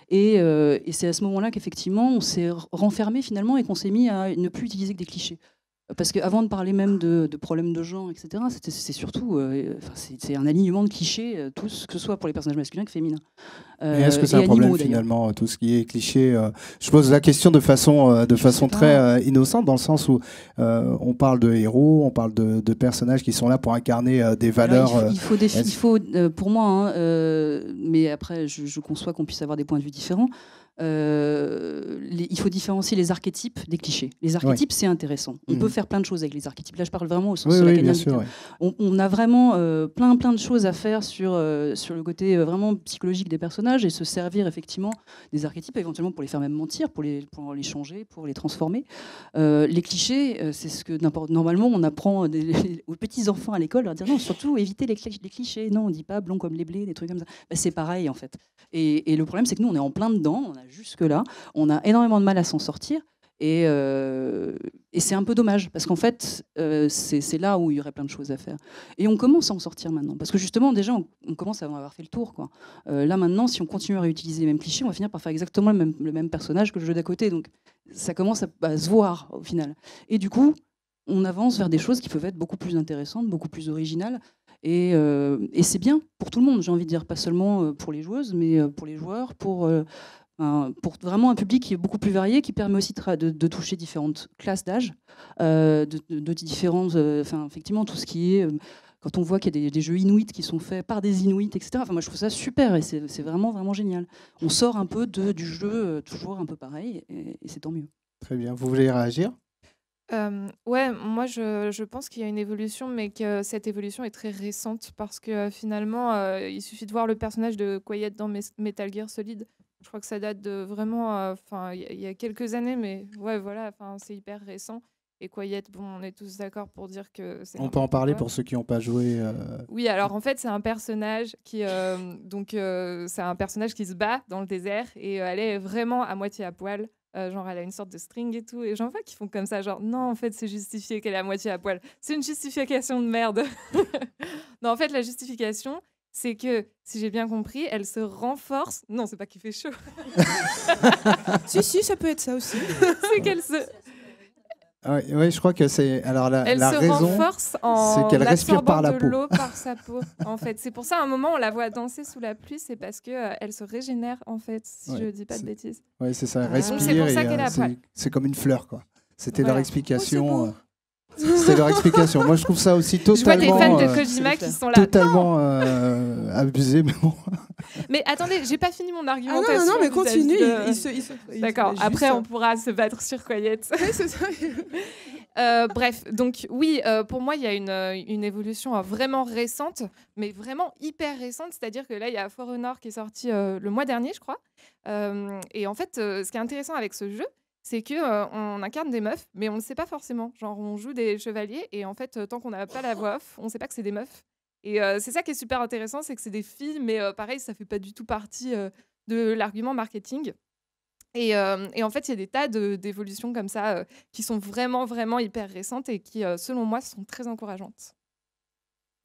Et c'est à ce moment-là qu'effectivement, on s'est renfermé finalement et qu'on s'est mis à ne plus utiliser que des clichés. Parce qu'avant de parler même de problèmes de genre, etc., c'est surtout c'est un alignement de clichés, tous, que ce soit pour les personnages masculins que féminins. Et est-ce que c'est un problème finalement, tout ce qui est cliché Je pose la question de façon très innocente, dans le sens où on parle de héros, on parle de personnages qui sont là pour incarner des valeurs. Alors, il faut pour moi, mais après je conçois qu'on puisse avoir des points de vue différents. Il faut différencier les archétypes des clichés. Les archétypes, c'est intéressant. On peut faire plein de choses avec les archétypes. Là, je parle vraiment au sens lacanien du terme. On a vraiment plein de choses à faire sur le côté vraiment psychologique des personnages et se servir effectivement des archétypes, éventuellement pour les faire même mentir, pour les changer, pour les transformer. Les clichés, c'est ce que normalement on apprend aux petits enfants à l'école, leur dire non, surtout éviter les clichés. Non, on dit pas blond comme les blés, des trucs comme ça. C'est pareil en fait. Et le problème, c'est que nous, on est en plein dedans. Jusque-là, on a énormément de mal à s'en sortir et c'est un peu dommage parce qu'en fait, c'est là où il y aurait plein de choses à faire. Et on commence à en sortir maintenant parce que justement, déjà, on commence à avoir fait le tour, quoi. Là, maintenant, si on continue à réutiliser les mêmes clichés, on va finir par faire exactement le même personnage que le jeu d'à côté. Donc, ça commence à se voir au final. Et du coup, on avance vers des choses qui peuvent être beaucoup plus intéressantes, beaucoup plus originales. Et c'est bien pour tout le monde, j'ai envie de dire, pas seulement pour les joueuses, mais pour les joueurs, pour vraiment un public qui est beaucoup plus varié, qui permet aussi de toucher différentes classes d'âge, de différentes, effectivement, tout ce qui est quand on voit qu'il y a des jeux Inuits qui sont faits par des Inuits, etc. Moi, je trouve ça super et c'est vraiment, vraiment génial. On sort un peu du jeu toujours un peu pareil et c'est tant mieux. Très bien. Vous voulez réagir ? Ouais, moi je pense qu'il y a une évolution, mais que cette évolution est très récente parce que finalement, il suffit de voir le personnage de Quiet dans Metal Gear Solid. Je crois que ça date de vraiment, il y a quelques années, mais ouais, voilà, c'est hyper récent. Et Quiet, bon, on est tous d'accord pour dire que c'est. On peut en parler pour ceux qui n'ont pas joué. Oui, alors en fait, c'est un personnage qui, c'est un personnage qui se bat dans le désert et elle est vraiment à moitié à poil. Genre, elle a une sorte de string et tout. Et j'en vois qui font comme ça, genre, non, en fait, c'est justifié qu'elle est à moitié à poil. C'est une justification de merde. Non, en fait, la justification, c'est que, si j'ai bien compris, elle se renforce. Non, c'est pas qu'il fait chaud. Si, ça peut être ça aussi. C'est qu'elle se... Oui, je crois que c'est. Alors la raison, renforce c'est qu'elle respire par la peau. L'eau par sa peau. En fait, c'est pour ça, à un moment, on la voit danser sous la pluie, c'est parce que elle se régénère, en fait, si je dis pas de bêtises. Oui, c'est ça. Elle respire. C'est pour ça qu'elle a c'est comme une fleur, quoi. C'était leur explication. C'était leur explication. Moi, je trouve ça aussi totalement. Je vois des fans de Kojima qui sont là. Totalement abusé, mais bon. Mais attendez, j'ai pas fini mon argumentation. Non, mais continue. D'accord. Après, on pourra se battre sur Quiet. C'est ça. Bref, donc oui, pour moi, il y a une évolution vraiment récente, mais vraiment hyper récente. C'est-à-dire que là, il y a For Honor qui est sorti le mois dernier, je crois. Et en fait, ce qui est intéressant avec ce jeu, c'est qu'on incarne des meufs, mais on ne le sait pas forcément. Genre, on joue des chevaliers, et en fait, tant qu'on n'a pas la voix off, on ne sait pas que c'est des meufs. Et c'est ça qui est super intéressant, c'est que c'est des filles, mais pareil, ça ne fait pas du tout partie de l'argument marketing. Et en fait, il y a des tas d'évolutions comme ça qui sont vraiment, vraiment hyper récentes et qui, selon moi, sont très encourageantes.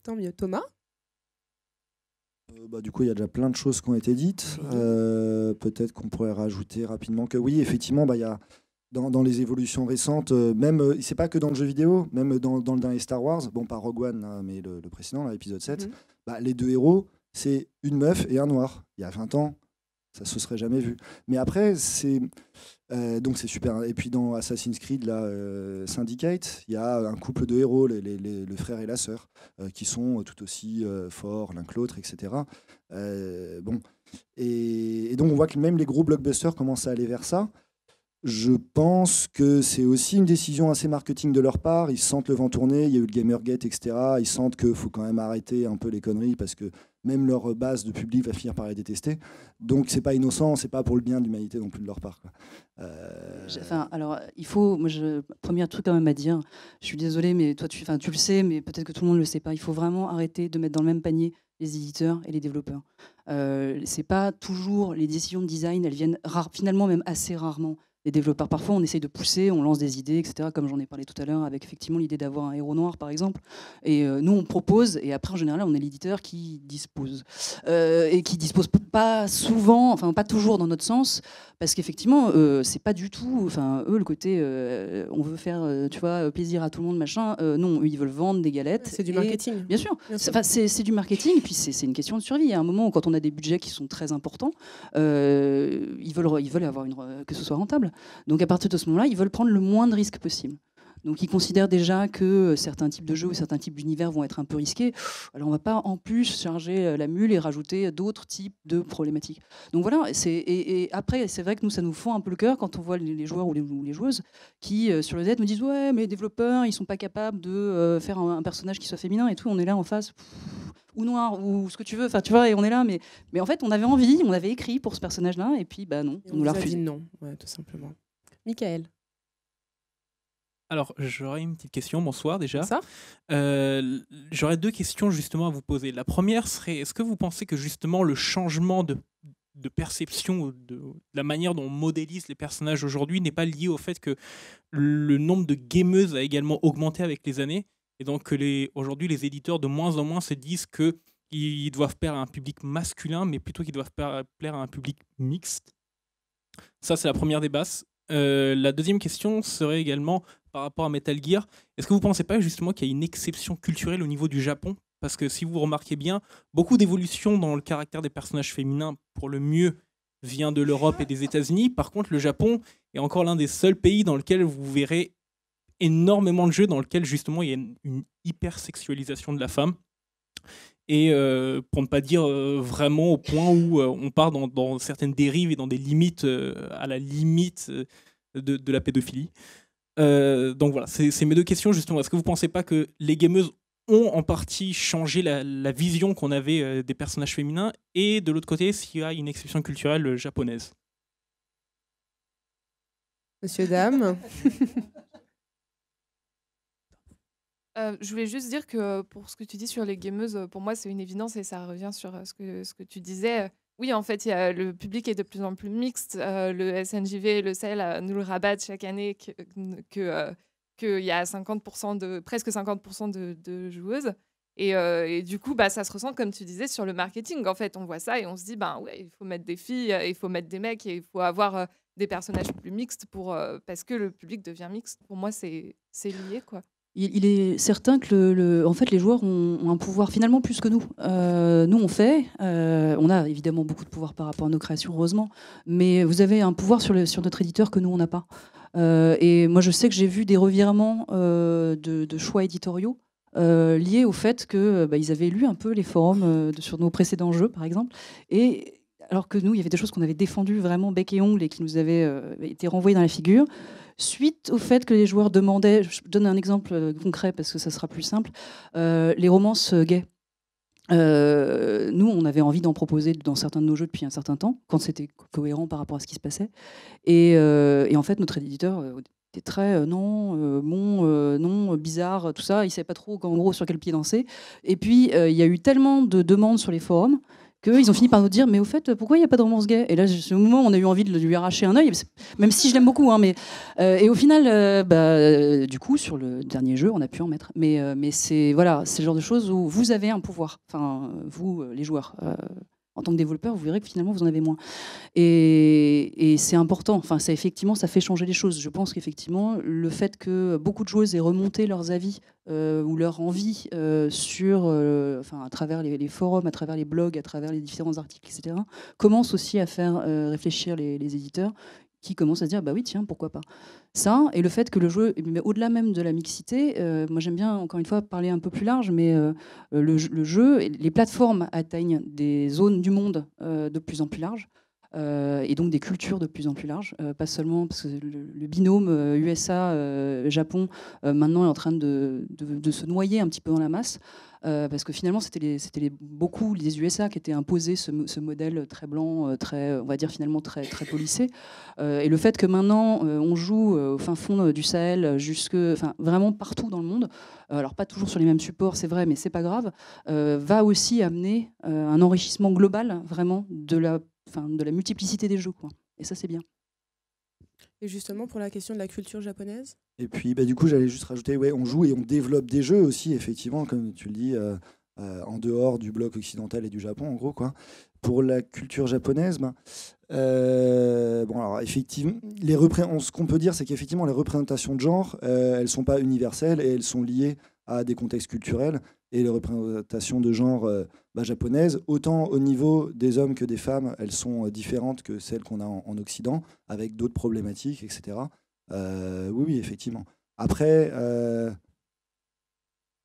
Tant mieux. Thomas ? Du coup, il y a déjà plein de choses qui ont été dites. Peut-être qu'on pourrait rajouter rapidement que oui, effectivement, il y a dans les évolutions récentes, même, c'est pas que dans le jeu vidéo, même dans le dernier Star Wars, bon, pas Rogue One, là, mais le précédent, l'épisode 7, les deux héros, c'est une meuf et un noir. Il y a 20 ans, ça se serait jamais vu. Mais après, donc c'est super. Et puis dans Assassin's Creed, là, Syndicate, il y a un couple de héros, le frère et la sœur, qui sont tout aussi forts l'un que l'autre, etc. Bon. Et donc on voit que même les gros blockbusters commencent à aller vers ça. Je pense que c'est aussi une décision assez marketing de leur part. Ils sentent le vent tourner, il y a eu le Gamergate, etc. Ils sentent qu'il faut quand même arrêter un peu les conneries parce que même leur base de public va finir par les détester. Donc c'est pas innocent, c'est pas pour le bien de l'humanité non plus de leur part, quoi. Alors, il faut, premier truc quand même à dire, je suis désolée, mais toi tu le sais, mais peut-être que tout le monde ne le sait pas, il faut vraiment arrêter de mettre dans le même panier les éditeurs et les développeurs. C'est pas toujours les décisions de design, elles viennent finalement même assez rarement des développeurs. Parfois, on essaye de pousser, on lance des idées, etc., comme j'en ai parlé tout à l'heure, avec effectivement l'idée d'avoir un héros noir, par exemple. Et nous, on propose, et après, en général, on est l'éditeur qui dispose. Et qui dispose pas souvent, enfin, pas toujours dans notre sens, parce qu'effectivement, c'est pas du tout, enfin, eux, le côté, on veut faire, tu vois, plaisir à tout le monde, machin. Non, eux, ils veulent vendre des galettes. C'est du marketing. Bien sûr. C'est du marketing, et puis c'est une question de survie. Il y a un moment où, quand on a des budgets qui sont très importants, ils veulent avoir que ce soit rentable. Donc à partir de ce moment-là, ils veulent prendre le moins de risques possible. Donc ils considèrent déjà que certains types de jeux ou certains types d'univers vont être un peu risqués. Alors on ne va pas en plus charger la mule et rajouter d'autres types de problématiques. Donc voilà, et après c'est vrai que nous, ça nous fend un peu le cœur quand on voit les joueurs ou les joueuses qui sur le net me disent ouais mais les développeurs ils sont pas capables de faire un personnage qui soit féminin et tout. On est là en face. Ou noir, ou ce que tu veux, enfin tu vois, et on est là, mais en fait on avait envie, on avait écrit pour ce personnage-là, et puis bah non, et on nous l'a refusé. Non, ouais, tout simplement. Michael. Alors, j'aurais une petite question, bonsoir déjà. Ça j'aurais deux questions justement à vous poser. La première serait, est-ce que vous pensez que justement le changement de perception de la manière dont on modélise les personnages aujourd'hui n'est pas lié au fait que le nombre de gameuses a également augmenté avec les années, et donc que aujourd'hui les éditeurs de moins en moins se disent qu'ils doivent plaire à un public masculin, mais plutôt qu'ils doivent plaire à un public mixte. Ça, c'est la première des bases. La deuxième question serait également par rapport à Metal Gear. Est-ce que vous ne pensez pas justement qu'il y a une exception culturelle au niveau du Japon ? Parce que si vous remarquez bien, beaucoup d'évolution dans le caractère des personnages féminins, pour le mieux, vient de l'Europe et des États-Unis. Par contre, le Japon est encore l'un des seuls pays dans lequel vous verrez énormément de jeux dans lequel justement il y a une hypersexualisation de la femme. Et pour ne pas dire vraiment au point où on part dans certaines dérives et dans des limites, à la limite de la pédophilie. Donc voilà, c'est mes deux questions justement. Est-ce que vous ne pensez pas que les gameuses ont en partie changé la vision qu'on avait des personnages féminins, et de l'autre côté, s'il y a une exception culturelle japonaise ? Monsieur, dame. Je voulais juste dire que pour ce que tu dis sur les gameuses, pour moi, c'est une évidence et ça revient sur ce que tu disais. Oui, en fait, le public est de plus en plus mixte. Le SNJV et le CEL nous le rabattent chaque année qu'il y a presque 50% de joueuses. Et du coup, ça se ressent, comme tu disais, sur le marketing. En fait, on voit ça et on se dit, ouais, il faut mettre des filles, il faut mettre des mecs et il faut avoir des personnages plus mixtes parce que le public devient mixte. Pour moi, c'est lié, quoi. Il est certain que en fait, les joueurs ont un pouvoir finalement plus que nous. Nous, on a évidemment beaucoup de pouvoir par rapport à nos créations, heureusement, mais vous avez un pouvoir sur notre éditeur que nous, on n'a pas. Et moi, je sais que j'ai vu des revirements de choix éditoriaux liés au fait qu'ils avaient lu un peu les forums sur nos précédents jeux, par exemple, et alors que nous, il y avait des choses qu'on avait défendues vraiment bec et ongle et qui nous avaient été renvoyées dans la figure. Suite au fait que les joueurs demandaient, je donne un exemple concret parce que ça sera plus simple, les romances gays. Nous, on avait envie d'en proposer dans certains de nos jeux depuis un certain temps, quand c'était cohérent par rapport à ce qui se passait. Et en fait, notre éditeur était très non, bizarre, tout ça. Il ne savait pas trop, en gros, sur quel pied danser. Et puis, il y a eu tellement de demandes sur les forums qu'ils ont fini par nous dire, mais au fait, pourquoi il n'y a pas de romance gay ? Et là, c'est le moment où on a eu envie de lui arracher un œil, même si je l'aime beaucoup. Mais, et au final, du coup, sur le dernier jeu, on a pu en mettre. Mais c'est le genre de choses où vous avez un pouvoir. Enfin, vous, les joueurs. En tant que développeur, vous verrez que finalement, vous en avez moins. Et c'est important. Enfin, effectivement, ça fait changer les choses. Je pense qu'effectivement, le fait que beaucoup de joueuses aient remonté leurs avis ou leur envie à travers les forums, à travers les blogs, à travers les différents articles, etc., commence aussi à faire réfléchir les éditeurs qui commencent à se dire, bah oui, tiens, pourquoi pas. Ça, et le fait que le jeu, mais au-delà même de la mixité, moi j'aime bien, encore une fois, parler un peu plus large, mais le jeu, les plateformes atteignent des zones du monde de plus en plus larges. et donc des cultures de plus en plus larges, pas seulement parce que le binôme USA-Japon maintenant est en train de se noyer un petit peu dans la masse, parce que finalement c'était beaucoup les USA qui étaient imposés ce modèle très blanc, très, on va dire finalement très policé, et le fait que maintenant on joue au fin fond du Sahel, vraiment partout dans le monde, alors pas toujours sur les mêmes supports, c'est vrai, mais c'est pas grave, va aussi amener un enrichissement global vraiment de la multiplicité des jeux, quoi. Et ça, c'est bien. Et justement, pour la question de la culture japonaise. Et puis, du coup, j'allais juste rajouter, on joue et on développe des jeux aussi, effectivement, comme tu le dis, en dehors du bloc occidental et du Japon, en gros, quoi. Pour la culture japonaise, alors effectivement, ce qu'on peut dire, c'est qu'effectivement, les représentations de genre, elles sont pas universelles et elles sont liées à des contextes culturels. Et les représentations de genre japonaises, autant au niveau des hommes que des femmes, elles sont différentes que celles qu'on a en Occident, avec d'autres problématiques, etc. Oui, effectivement. Après,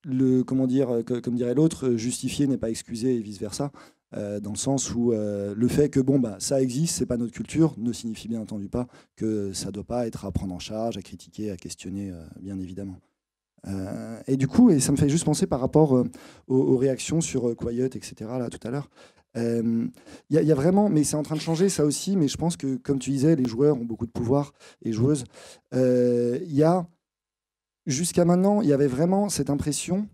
comme dirait l'autre, justifier n'est pas excusé et vice-versa, dans le sens où le fait que ça existe, c'est pas notre culture, ne signifie bien entendu pas que ça doit pas être à prendre en charge, à critiquer, à questionner, bien évidemment. Et du coup, et ça me fait juste penser par rapport aux réactions sur Quiet, etc., là, tout à l'heure. Il y a vraiment, mais c'est en train de changer ça aussi, mais je pense que, comme tu disais, les joueurs ont beaucoup de pouvoir, et joueuses. Jusqu'à maintenant, il y avait vraiment cette impression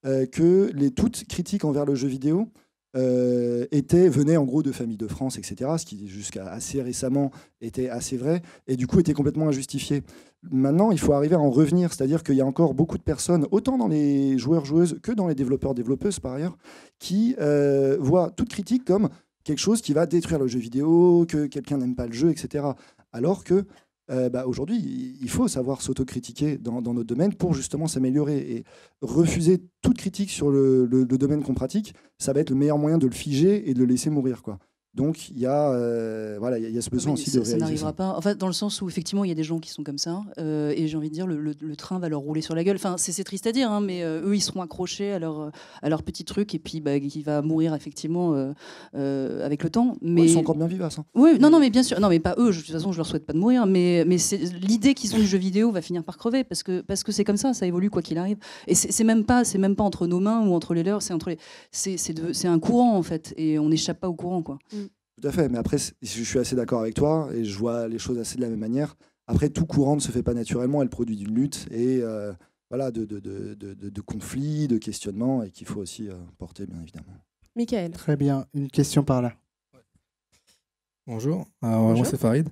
que toutes critiques envers le jeu vidéo venaient en gros de familles de France, etc., ce qui jusqu'à assez récemment était assez vrai, et du coup était complètement injustifié. Maintenant, il faut arriver à en revenir, c'est-à-dire qu'il y a encore beaucoup de personnes, autant dans les joueurs-joueuses que dans les développeurs-développeuses par ailleurs, qui voient toute critique comme quelque chose qui va détruire le jeu vidéo, que quelqu'un n'aime pas le jeu, etc. Alors que aujourd'hui, il faut savoir s'autocritiquer dans notre domaine pour justement s'améliorer. Et refuser toute critique sur le domaine qu'on pratique, ça va être le meilleur moyen de le figer et de le laisser mourir, quoi. Donc il y a ce besoin aussi de réaliser ça n'arrivera pas. En fait, dans le sens où effectivement il y a des gens qui sont comme ça, et j'ai envie de dire le train va leur rouler sur la gueule. Enfin, c'est triste à dire, hein, mais eux ils seront accrochés à leur petit truc et puis qui va mourir effectivement avec le temps. Mais ils sont encore bien vivaces. Hein. Oui, non, mais bien sûr, non, mais pas eux. De toute façon, je leur souhaite pas de mourir, mais c'est l'idée qu'ils ont du jeu vidéo va finir par crever parce que c'est comme ça évolue quoi qu'il arrive. Et c'est même pas entre nos mains ou entre les leurs, c'est un courant en fait, et on n'échappe pas au courant, quoi. Tout à fait, mais après, je suis assez d'accord avec toi et je vois les choses assez de la même manière. Après, tout courant ne se fait pas naturellement, elle produit d'une lutte et de conflits, de questionnements et qu'il faut aussi porter, bien évidemment. Michael. Très bien, une question par là. Bonjour, moi c'est Farid.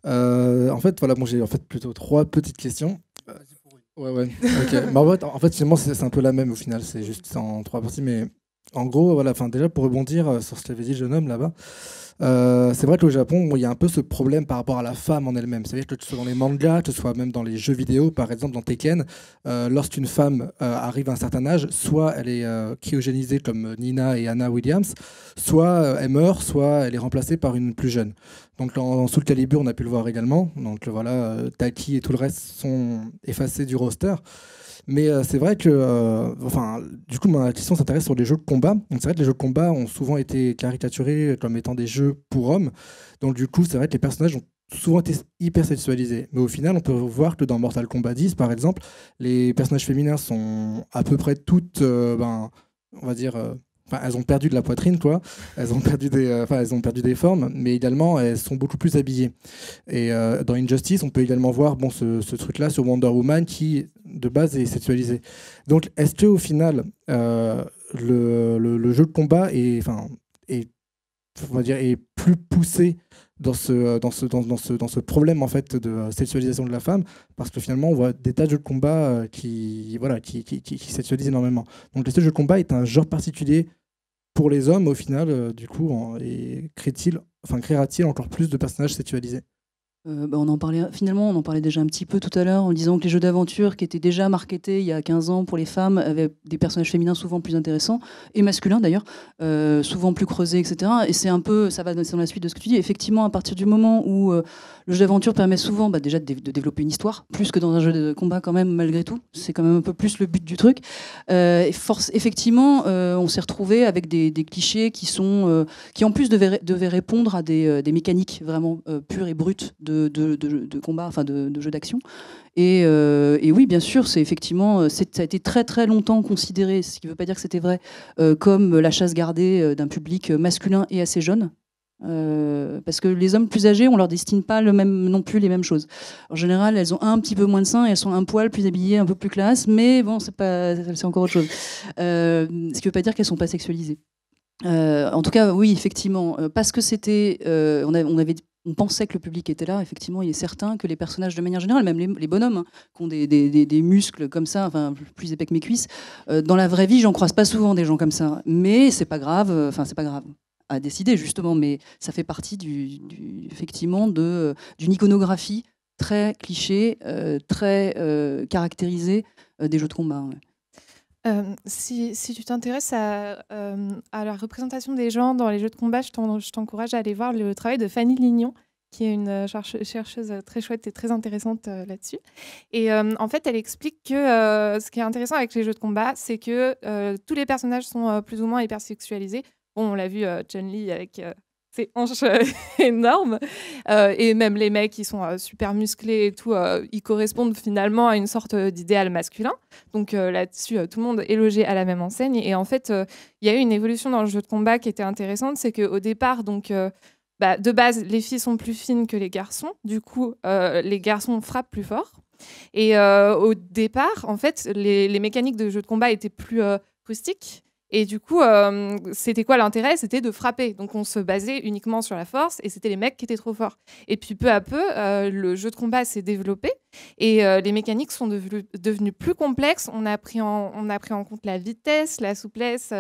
En fait, j'ai plutôt 3 petites questions. Ouais. Ok. En fait, finalement, c'est un peu la même au final, c'est juste en 3 parties, mais en gros, déjà pour rebondir sur ce qu'avait dit le jeune homme là-bas, c'est vrai qu'au Japon, il y a un peu ce problème par rapport à la femme en elle-même. C'est-à-dire que ce soit dans les mangas, que ce soit même dans les jeux vidéo, par exemple dans Tekken, lorsqu'une femme arrive à un certain âge, soit elle est cryogénisée comme Nina et Anna Williams, soit elle meurt, soit elle est remplacée par une plus jeune. Donc en Soul Calibur, on a pu le voir également. Donc voilà, Taki et tout le reste sont effacés du roster. Mais c'est vrai que, du coup, ma question s'intéresse sur les jeux de combat. Donc c'est vrai que les jeux de combat ont souvent été caricaturés comme étant des jeux pour hommes. Donc du coup, c'est vrai que les personnages ont souvent été hyper sexualisés. Mais au final, on peut voir que dans Mortal Kombat 10, par exemple, les personnages féminins sont à peu près toutes, on va dire... elles ont perdu de la poitrine, quoi. Elles ont perdu des formes, mais également elles sont beaucoup plus habillées. Et dans Injustice, on peut également voir ce truc-là sur Wonder Woman qui, de base, est sexualisé. Donc, est-ce que au final, le jeu de combat est plus poussé dans ce problème en fait de sexualisation de la femme, parce que finalement on voit des tas de jeux de combat qui sexualisent énormément. Donc le jeu de combat est un genre particulier pour les hommes au final, du coup, et créera-t-il encore plus de personnages sexualisés ? On en parlait déjà un petit peu tout à l'heure en disant que les jeux d'aventure qui étaient déjà marketés il y a 15 ans pour les femmes avaient des personnages féminins souvent plus intéressants, et masculins d'ailleurs, souvent plus creusés, etc. Et c'est un peu, ça va dans la suite de ce que tu dis, effectivement à partir du moment où le jeu d'aventure permet souvent déjà de développer une histoire, plus que dans un jeu de combat quand même, malgré tout, c'est quand même un peu plus le but du truc. Effectivement, on s'est retrouvé avec des clichés qui en plus devaient répondre à des mécaniques vraiment pures et brutes de combat, enfin de jeux d'action. Et oui, bien sûr, c'est effectivement, ça a été très très longtemps considéré, ce qui ne veut pas dire que c'était vrai, comme la chasse gardée d'un public masculin et assez jeune. Parce que les hommes plus âgés, on leur destine pas non plus les mêmes choses. En général, elles ont un petit peu moins de seins, elles sont un poil plus habillées, un peu plus classe, mais bon, c'est encore autre chose. Ce qui ne veut pas dire qu'elles sont pas sexualisées. En tout cas, oui, effectivement, parce que c'était, on pensait que le public était là. Effectivement, il est certain que les personnages, de manière générale, même les bonhommes, hein, qui ont des muscles comme ça, enfin plus épais que mes cuisses, dans la vraie vie, j'en croise pas souvent des gens comme ça. Mais c'est pas grave. Enfin, c'est pas grave à décider justement. Mais ça fait partie effectivement d'une iconographie très cliché, très caractérisée des jeux de combat. Ouais. Si tu t'intéresses à la représentation des gens dans les jeux de combat, je t'encourage à aller voir le travail de Fanny Lignon, qui est une chercheuse très chouette et très intéressante là-dessus. Et en fait, elle explique que ce qui est intéressant avec les jeux de combat, c'est que tous les personnages sont plus ou moins hypersexualisés. Bon, on l'a vu Chun-Li avec ses hanches énormes. Et même les mecs qui sont super musclés et tout, ils correspondent finalement à une sorte d'idéal masculin. Donc là-dessus, tout le monde est logé à la même enseigne. Et en fait, il y a eu une évolution dans le jeu de combat qui était intéressante. C'est qu'au départ, donc, de base, les filles sont plus fines que les garçons. Du coup, les garçons frappent plus fort. Et au départ, en fait, les mécaniques de jeu de combat étaient plus rustiques. Et du coup, c'était quoi l'intérêt? C'était de frapper. Donc on se basait uniquement sur la force et c'était les mecs qui étaient trop forts. Et puis peu à peu, le jeu de combat s'est développé et les mécaniques sont devenues plus complexes. On a pris en compte la vitesse, la souplesse,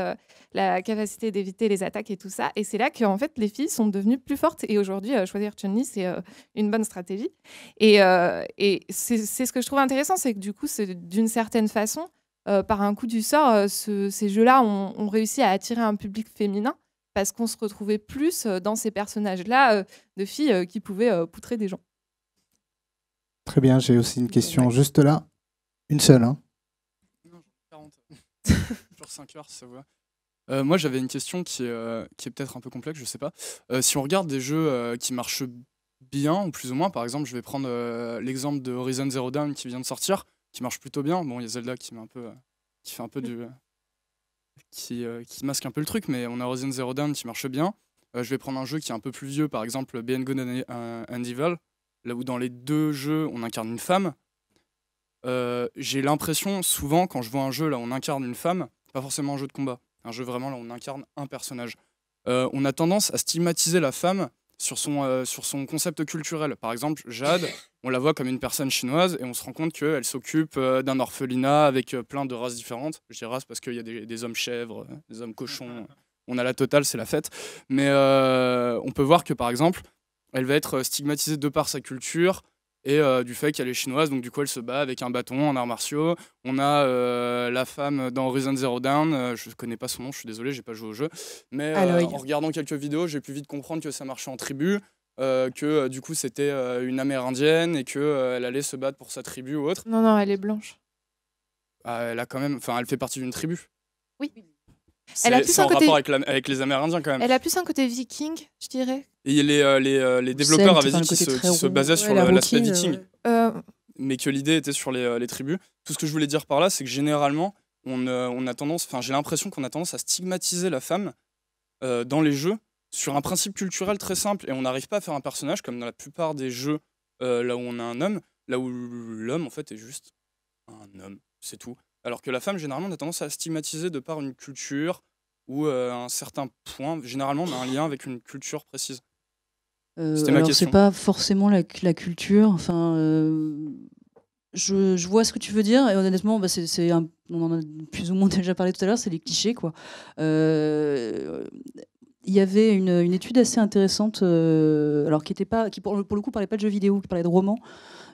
la capacité d'éviter les attaques et tout ça. Et c'est là qu'en fait, les filles sont devenues plus fortes. Et aujourd'hui, choisir Chun-Li, c'est une bonne stratégie. Et c'est ce que je trouve intéressant, c'est que du coup, c'est d'une certaine façon, par un coup du sort, ces jeux-là ont réussi à attirer un public féminin parce qu'on se retrouvait plus dans ces personnages-là de filles qui pouvaient poutrer des gens. Très bien, j'ai aussi une question juste là. Une seule. Hein. Non, 40. Toujours 5 heures, ça va. Moi, j'avais une question qui est peut-être un peu complexe, je sais pas. Si on regarde des jeux qui marchent bien, ou plus ou moins, par exemple, je vais prendre l'exemple de Horizon Zero Dawn qui vient de sortir, qui marche plutôt bien. Bon, il y a Zelda qui masque un peu le truc, mais on a Horizon Zero Dawn qui marche bien. Je vais prendre un jeu qui est un peu plus vieux, par exemple Beyond Good and Evil, là où dans les deux jeux, on incarne une femme. J'ai l'impression, souvent, quand je vois un jeu là où on incarne une femme, pas forcément un jeu de combat, un jeu vraiment là où on incarne un personnage, on a tendance à stigmatiser la femme sur son concept culturel. Par exemple, Jade, on la voit comme une personne chinoise et on se rend compte qu'elle s'occupe d'un orphelinat avec plein de races différentes. Je dis races parce qu'il y a des hommes chèvres, des hommes cochons, on a la totale, c'est la fête. Mais on peut voir que par exemple, elle va être stigmatisée de par sa culture et du fait qu'elle est chinoise, donc du coup elle se bat avec un bâton en arts martiaux. On a la femme dans Horizon Zero Dawn, je connais pas son nom, je suis désolé, j'ai pas joué au jeu, mais en regardant quelques vidéos, j'ai pu vite comprendre que ça marchait en tribu, que du coup c'était une amérindienne et qu'elle allait se battre pour sa tribu ou autre. Non, elle est blanche. Elle a quand même, elle fait partie d'une tribu. Oui. Elle a plus un côté rapport avec les Amérindiens quand même. Elle a plus un côté viking, je dirais. Et les développeurs avaient dit qu'ils se basaient sur l'aspect viking, mais que l'idée était sur les tribus. Tout ce que je voulais dire par là, c'est que généralement, on a tendance, j'ai l'impression qu'on a tendance à stigmatiser la femme dans les jeux sur un principe culturel très simple, et on n'arrive pas à faire un personnage comme dans la plupart des jeux là où on a un homme, là où l'homme en fait est juste un homme, c'est tout. Alors que la femme, généralement, on a tendance à stigmatiser de par une culture ou un certain point. Généralement, on a un lien avec une culture précise. C'était ma question. C'est pas forcément la culture. Enfin, je vois ce que tu veux dire. Et honnêtement, on en a plus ou moins déjà parlé tout à l'heure. C'est les clichés, quoi. il y avait une étude assez intéressante, alors qui pour le coup parlait pas de jeux vidéo, qui parlait de romans,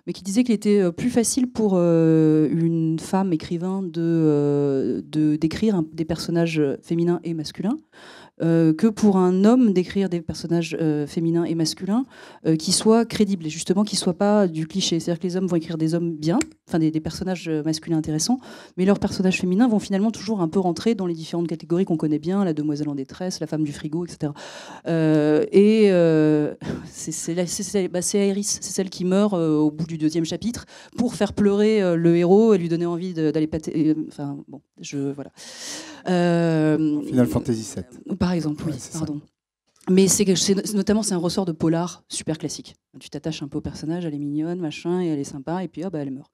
mais qui disait qu'il était plus facile pour une femme écrivain d'écrire des personnages féminins et masculins que pour un homme d'écrire des personnages féminins et masculins qui soient crédibles et justement qui ne soient pas du cliché. C'est-à-dire que les hommes vont écrire des hommes bien, enfin des personnages masculins intéressants, mais leurs personnages féminins vont finalement toujours un peu rentrer dans les différentes catégories qu'on connaît bien, la demoiselle en détresse, la femme du frigo, etc. C'est Aerys, c'est celle qui meurt au bout du 2e chapitre pour faire pleurer le héros et lui donner envie d'aller pâter. Enfin bon, voilà. Final Fantasy VII. Par exemple, oui, Ouais, pardon. Mais notamment, c'est un ressort de polar super classique. Tu t'attaches un peu au personnage, elle est mignonne, machin, et elle est sympa, et puis elle meurt.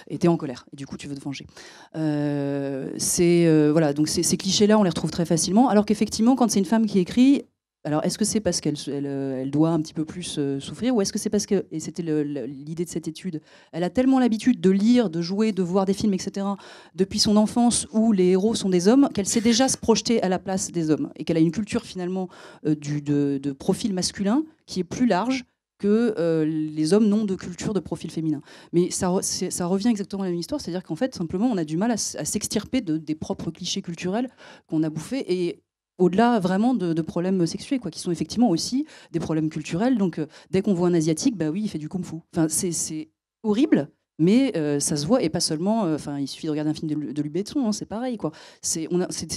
Et t'es en colère, et du coup, tu veux te venger. Voilà, donc ces clichés-là, on les retrouve très facilement, alors qu'effectivement, quand c'est une femme qui écrit, alors est-ce que c'est parce qu'elle doit un petit peu plus souffrir, ou est-ce que c'est parce que, et c'était l'idée de cette étude, elle a tellement l'habitude de lire, de jouer, de voir des films, etc., depuis son enfance où les héros sont des hommes, qu'elle sait déjà se projeter à la place des hommes, et qu'elle a une culture finalement de profil masculin qui est plus large que les hommes n'ont de culture de profil féminin. Mais ça revient exactement à la même histoire, c'est-à-dire qu'en fait, simplement, on a du mal à s'extirper des propres clichés culturels qu'on a bouffés, et au-delà vraiment de problèmes sexuels, qui sont effectivement aussi des problèmes culturels. Donc, dès qu'on voit un Asiatique, bah oui, il fait du kung-fu. Enfin, c'est horrible, mais ça se voit, et pas seulement. Il suffit de regarder un film de Luc Besson, hein, c'est pareil, quoi. C'est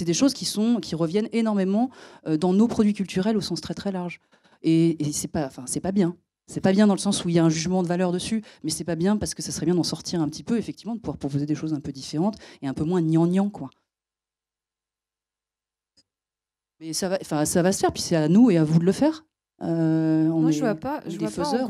des choses qui reviennent énormément dans nos produits culturels au sens très très large. Et c'est pas bien. C'est pas bien dans le sens où il y a un jugement de valeur dessus, mais c'est pas bien parce que ça serait bien d'en sortir un petit peu, effectivement, de pouvoir proposer des choses un peu différentes et un peu moins gnangnan, quoi. Mais ça va se faire, puis c'est à nous et à vous de le faire. Moi, je vois pas en quoi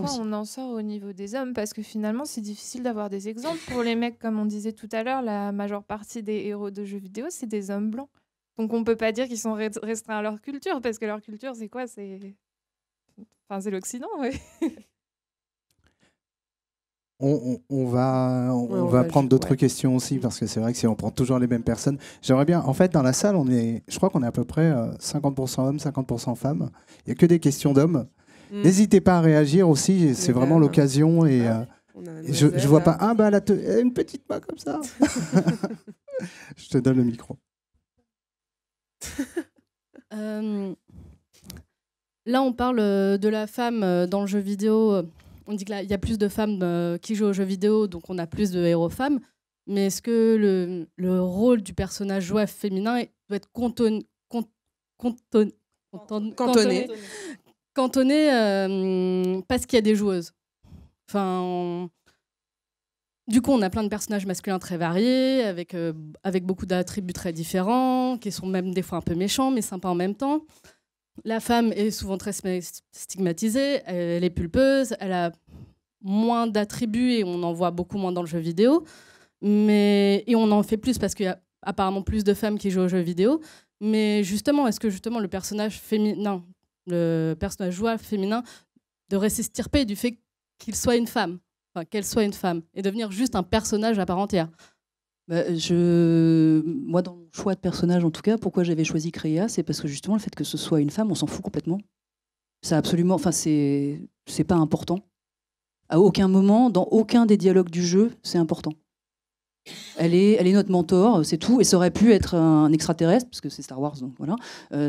aussi. on en sort au niveau des hommes, parce que finalement, c'est difficile d'avoir des exemples. Pour les mecs, comme on disait tout à l'heure, la majeure partie des héros de jeux vidéo, c'est des hommes blancs. Donc on peut pas dire qu'ils sont restreints à leur culture, parce que leur culture, c'est quoi? C'est l'Occident, oui. On va prendre d'autres questions aussi, parce que c'est vrai que si on prend toujours les mêmes personnes, j'aimerais bien, en fait, dans la salle, je crois qu'on est à peu près 50% hommes, 50% femmes. Il n'y a que des questions d'hommes. N'hésitez pas à réagir aussi, c'est vraiment l'occasion. Et je vois pas, elle a une petite main comme ça. Je te donne le micro. Là, on parle de la femme dans le jeu vidéo. On dit qu'il y a plus de femmes qui jouent aux jeux vidéo, donc on a plus de héros femmes. Mais est-ce que le rôle du personnage joueur féminin doit être cantonné parce qu'il y a des joueuses? Du coup, on a plein de personnages masculins très variés, avec beaucoup d'attributs très différents, qui sont même des fois un peu méchants, mais sympas en même temps. La femme est souvent très stigmatisée, elle est pulpeuse, elle a moins d'attributs et on en voit beaucoup moins dans le jeu vidéo. Et on en fait plus parce qu'il y a apparemment plus de femmes qui jouent aux jeux vidéo. Mais justement, est-ce que le personnage féminin, le personnage joueur féminin, devrait s'extirper du fait qu'il soit une femme, qu'elle soit une femme, et devenir juste un personnage à part entière? Moi, dans mon choix de personnage, en tout cas, pourquoi j'avais choisi Créa, c'est parce que justement, le fait que ce soit une femme, on s'en fout complètement. C'est absolument, c'est pas important. À aucun moment, dans aucun des dialogues du jeu, c'est important. Elle est notre mentor, c'est tout. Et ça aurait pu être un extraterrestre, parce que c'est Star Wars, donc voilà.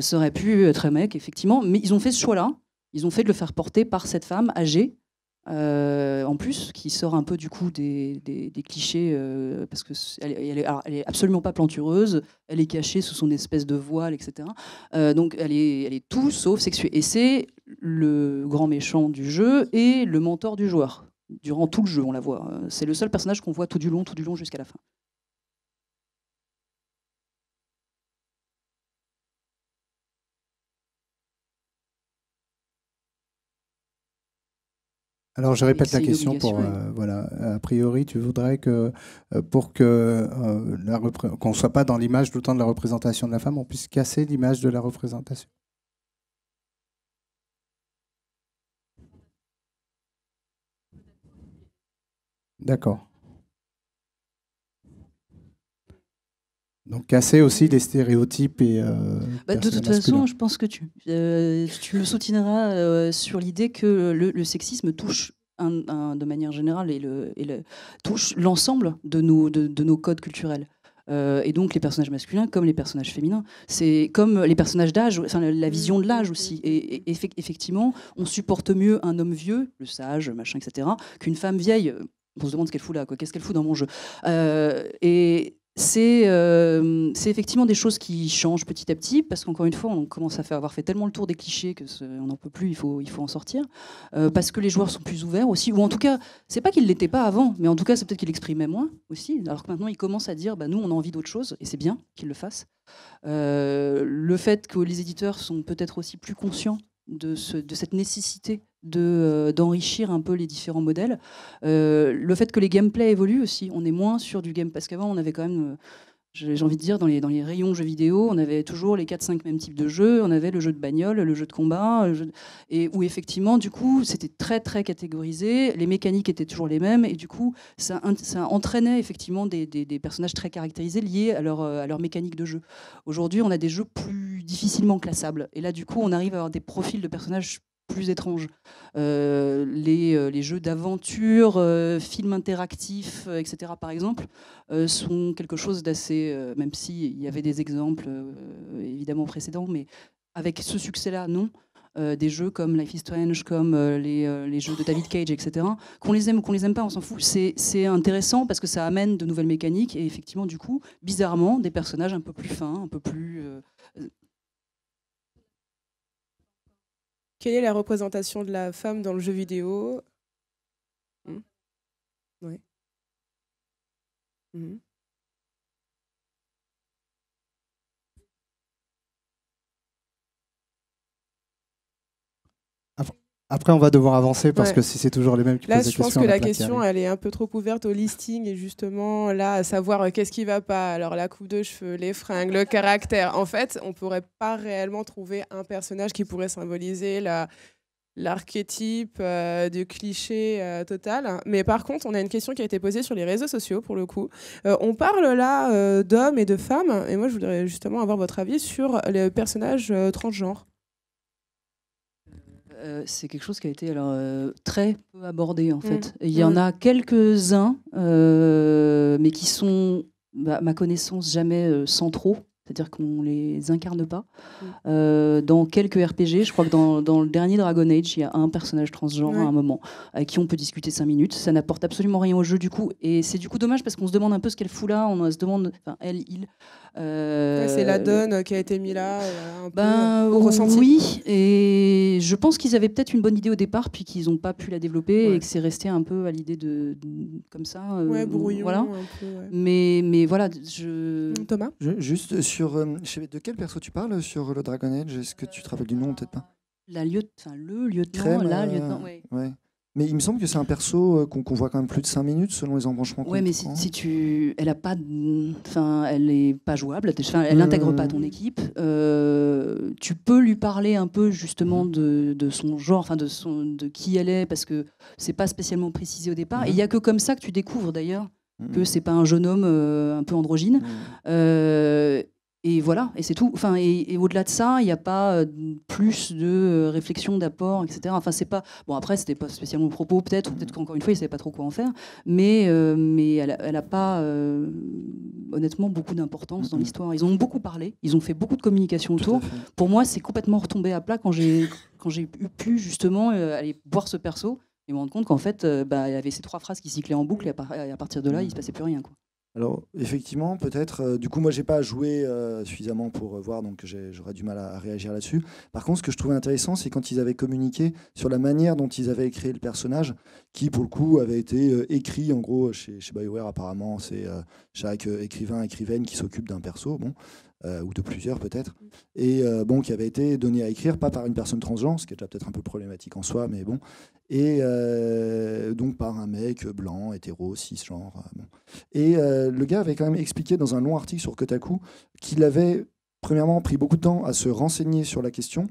Ça aurait pu être un mec, effectivement. Mais ils ont fait ce choix-là. Ils ont fait de le faire porter par cette femme âgée. En plus, qui sort un peu du coup des clichés, parce que elle est absolument pas plantureuse, elle est cachée sous son espèce de voile, etc. Donc elle est tout sauf sexuée. Et c'est le grand méchant du jeu et le mentor du joueur. Durant tout le jeu, on la voit. C'est le seul personnage qu'on voit tout du long jusqu'à la fin. Alors, je répète la question pour voilà. A priori, tu voudrais que pour que qu'on soit pas dans l'image tout le temps de la représentation de la femme, on puisse casser l'image de la représentation. D'accord. Donc casser aussi les stéréotypes et... de toute façon, je pense que tu me soutiendras sur l'idée que le sexisme touche de manière générale touche l'ensemble de nos codes culturels. Et donc les personnages masculins comme les personnages féminins, c'est comme les personnages d'âge, enfin la vision de l'âge aussi. Et effectivement, on supporte mieux un homme vieux, le sage, machin, etc., qu'une femme vieille. On se demande ce qu'elle fout là, quoi. Qu'est-ce qu'elle fout dans mon jeu. Et c'est effectivement des choses qui changent petit à petit, parce qu'encore une fois, on commence à avoir fait tellement le tour des clichés qu'on n'en peut plus, il faut en sortir. Parce que les joueurs sont plus ouverts aussi, ou en tout cas, c'est pas qu'ils ne l'étaient pas avant, mais en tout cas, c'est peut-être qu'ils l'exprimaient moins aussi, alors que maintenant, ils commencent à dire, nous, on a envie d'autre chose, et c'est bien qu'ils le fassent. Le fait que les éditeurs sont peut-être aussi plus conscients de cette nécessité d'enrichir un peu les différents modèles. Le fait que les gameplays évoluent aussi, on est moins sur du game, parce qu'avant on avait quand même, j'ai envie de dire, dans les rayons jeux vidéo, on avait toujours les 4-5 mêmes types de jeux, on avait le jeu de bagnole, le jeu de combat, et où effectivement du coup c'était très très catégorisé, les mécaniques étaient toujours les mêmes, et du coup ça entraînait effectivement des personnages très caractérisés liés à leur mécanique de jeu. Aujourd'hui on a des jeux plus difficilement classables, et là du coup on arrive à avoir des profils de personnages plus étranges. Les jeux d'aventure, films interactifs, etc. par exemple, sont quelque chose d'assez... même s'il y avait des exemples évidemment précédents, mais avec ce succès-là, non. Des jeux comme Life is Strange, comme les jeux de David Cage, etc. Qu'on les aime ou qu'on les aime pas, on s'en fout. C'est intéressant parce que ça amène de nouvelles mécaniques et effectivement, du coup, bizarrement, des personnages un peu plus fins, un peu plus... Quelle est la représentation de la femme dans le jeu vidéo? Oui. Après, on va devoir avancer parce que si c'est toujours les mêmes qui posent des questions... Là, je pense que la question, elle est un peu trop ouverte au listing et justement, là, à savoir qu'est-ce qui va pas. Alors, la coupe de cheveux, les fringues, le caractère. En fait, on pourrait pas réellement trouver un personnage qui pourrait symboliser l'archétype du cliché total. Mais par contre, on a une question qui a été posée sur les réseaux sociaux, pour le coup. On parle là d'hommes et de femmes, et moi, je voudrais justement avoir votre avis sur les personnages transgenres. C'est quelque chose qui a été très peu abordé, en fait. Il y en a quelques-uns, mais qui sont, à ma connaissance, jamais centraux. C'est-à-dire qu'on ne les incarne pas. Dans quelques RPG, je crois que dans le dernier Dragon Age, il y a un personnage transgenre à un moment, avec qui on peut discuter 5 minutes. Ça n'apporte absolument rien au jeu, du coup. Et c'est du coup dommage, parce qu'on se demande un peu ce qu'elle fout là. On se demande, enfin, elle, il... c'est la donne qui a été mise là, un peu au ressenti. Oui, et je pense qu'ils avaient peut-être une bonne idée au départ, puis qu'ils n'ont pas pu la développer, et que c'est resté un peu à l'idée comme ça. Brouillon. Voilà. Un peu, mais voilà, Thomas, juste de quel perso tu parles sur le Dragon Age? Est-ce que tu te rappelles du nom, peut-être pas? Le lieutenant, Crème, lieutenant, ouais. Mais il me semble que c'est un perso qu'on voit quand même plus de 5 minutes selon les embranchements. Ouais, mais elle a pas, elle est pas jouable. Elle n'intègre pas ton équipe. Tu peux lui parler un peu justement de son genre, de qui elle est, parce que c'est pas spécialement précisé au départ. Et il y a que comme ça que tu découvres d'ailleurs que c'est pas un jeune homme un peu androgyne. Et voilà, et c'est tout. Enfin, et au-delà de ça, il n'y a pas plus de réflexion, d'apport, etc. Enfin, c'est pas... Bon, après, c'était pas spécialement le propos, peut-être qu'encore une fois, ils ne savaient pas trop quoi en faire, mais elle n'a pas, honnêtement, beaucoup d'importance dans l'histoire. Ils en ont beaucoup parlé, ils ont fait beaucoup de communication autour. Pour moi, c'est complètement retombé à plat quand j'ai pu, justement, aller voir ce perso et me rendre compte qu'en fait, il y avait ces 3 phrases qui cyclaient en boucle, et à partir de là, il ne se passait plus rien, quoi. Alors, effectivement, peut-être. Du coup, moi, j'ai pas joué suffisamment pour voir, donc j'aurais du mal à réagir là-dessus. Par contre, ce que je trouvais intéressant, c'est quand ils avaient communiqué sur la manière dont ils avaient créé le personnage, qui, pour le coup, avait été écrit, en gros, chez BioWare, apparemment. C'est chaque écrivaine qui s'occupe d'un perso, ou de plusieurs, peut-être. Et qui avait été donné à écrire, pas par une personne transgenre, ce qui est déjà peut-être un peu problématique en soi, mais bon. Et donc par un mec blanc, hétéro, cisgenre. Et le gars avait quand même expliqué dans un long article sur Kotaku qu'il avait premièrement pris beaucoup de temps à se renseigner sur la question,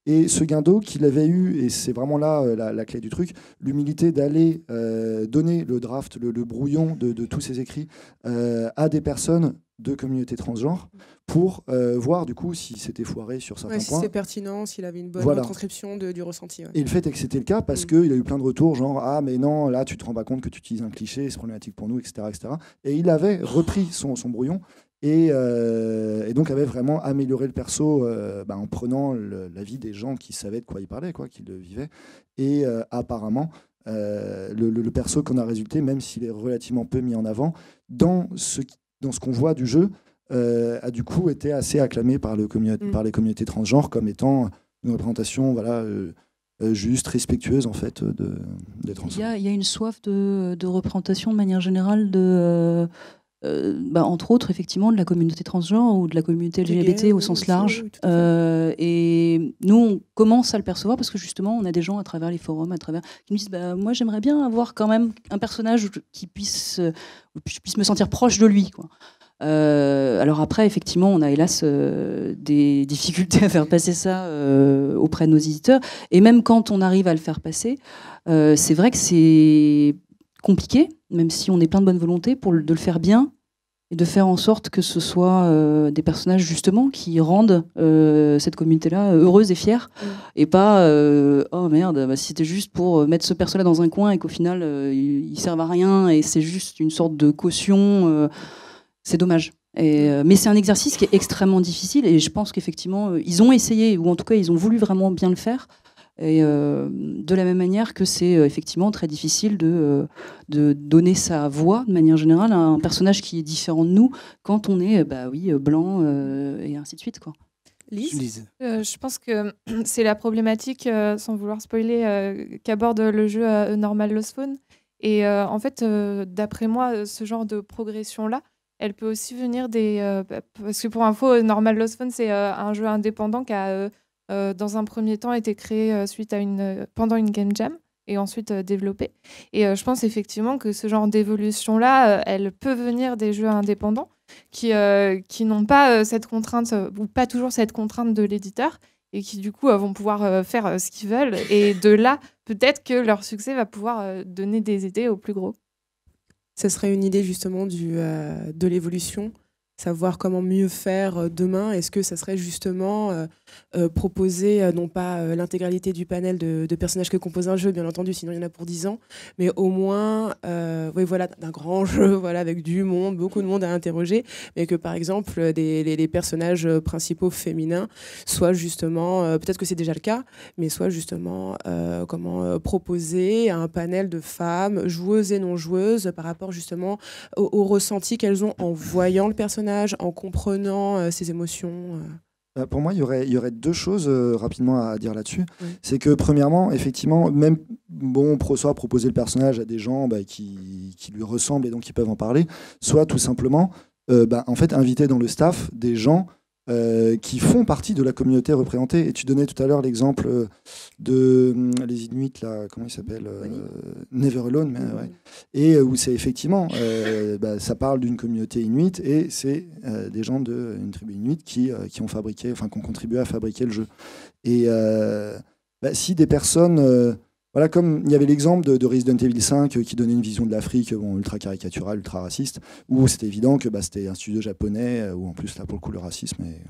et ce gain d'eau qu'il avait eu, et c'est vraiment là la clé du truc, l'humilité d'aller donner le draft, le brouillon de tous ses écrits à des personnes de communautés transgenres pour voir du coup si c'était foiré sur certains si points. c'est pertinent, s'il avait une bonne retranscription du ressenti. Ouais. Et le fait est que c'était le cas parce qu'il a eu plein de retours genre ah mais non là tu te rends pas compte que tu utilises un cliché, c'est problématique pour nous, etc. Et il avait repris son brouillon et donc avait vraiment amélioré le perso en prenant l'avis des gens qui savaient de quoi il parlait, qui le vivaient. Et apparemment le perso qu'on a résulté, même s'il est relativement peu mis en avant, dans ce qu'on voit du jeu, a du coup été assez acclamé par les communautés transgenres comme étant une représentation juste, respectueuse en fait des trans. Il y a une soif de représentation de manière générale entre autres effectivement de la communauté transgenre ou de la communauté LGBT au sens large. Et nous on commence à le percevoir parce que justement on a des gens à travers les forums, qui nous disent moi j'aimerais bien avoir quand même un personnage qui puisse je puisse me sentir proche de lui, quoi. Alors après, effectivement, on a hélas des difficultés à faire passer ça auprès de nos éditeurs. Et même quand on arrive à le faire passer, c'est vrai que c'est compliqué, même si on est plein de bonne volonté, de le faire bien et de faire en sorte que ce soit des personnages justement qui rendent cette communauté-là heureuse et fière, et pas oh merde, si c'était juste pour mettre ce perso-là dans un coin et qu'au final il serve à rien et c'est juste une sorte de caution. C'est dommage. Mais c'est un exercice qui est extrêmement difficile et je pense qu'effectivement, ils ont essayé, ou en tout cas, ils ont voulu vraiment bien le faire. Et de la même manière que c'est effectivement très difficile de donner sa voix, de manière générale, à un personnage qui est différent de nous quand on est blanc et ainsi de suite, quoi. Lise. Je pense que c'est la problématique, sans vouloir spoiler, qu'aborde le jeu Normal Lost Phone. Et en fait, d'après moi, ce genre de progression-là, elle peut aussi venir parce que pour info, Normal Lost Phone, c'est un jeu indépendant qui a, dans un premier temps, été créé pendant une game jam et ensuite développé. Et je pense effectivement que ce genre d'évolution-là, elle peut venir des jeux indépendants qui n'ont pas cette contrainte, ou pas toujours cette contrainte de l'éditeur, et qui du coup vont pouvoir faire ce qu'ils veulent. Et de là, peut-être que leur succès va pouvoir donner des idées aux plus gros. Ce serait une idée justement de l'évolution, savoir comment mieux faire demain. Est-ce que ça serait justement proposer non pas l'intégralité du panel de personnages que compose un jeu, bien entendu, sinon il y en a pour 10 ans, mais au moins d'un grand jeu avec du monde, beaucoup de monde à interroger, mais que par exemple les personnages principaux féminins soient justement, peut-être que c'est déjà le cas, mais soient justement proposer un panel de femmes joueuses et non joueuses par rapport justement au ressenti qu'elles ont en voyant le personnage, en comprenant ses émotions. Pour moi, il y aurait deux choses rapidement à dire là-dessus. Oui. C'est que premièrement, effectivement, même soit proposer le personnage à des gens qui lui ressemblent et donc qui peuvent en parler, soit tout simplement en fait inviter dans le staff des gens qui font partie de la communauté représentée. Et tu donnais tout à l'heure l'exemple de les Inuits, là, comment ils s'appellent, Never Alone, mais, ouais. Et où c'est effectivement, ça parle d'une communauté inuite et c'est des gens d'une tribu inuite qui ont contribué à fabriquer le jeu. Et si des personnes... comme il y avait l'exemple de Resident Evil 5 qui donnait une vision de l'Afrique ultra caricaturale, ultra raciste, où c'était évident que c'était un studio japonais, où en plus là pour le coup le racisme est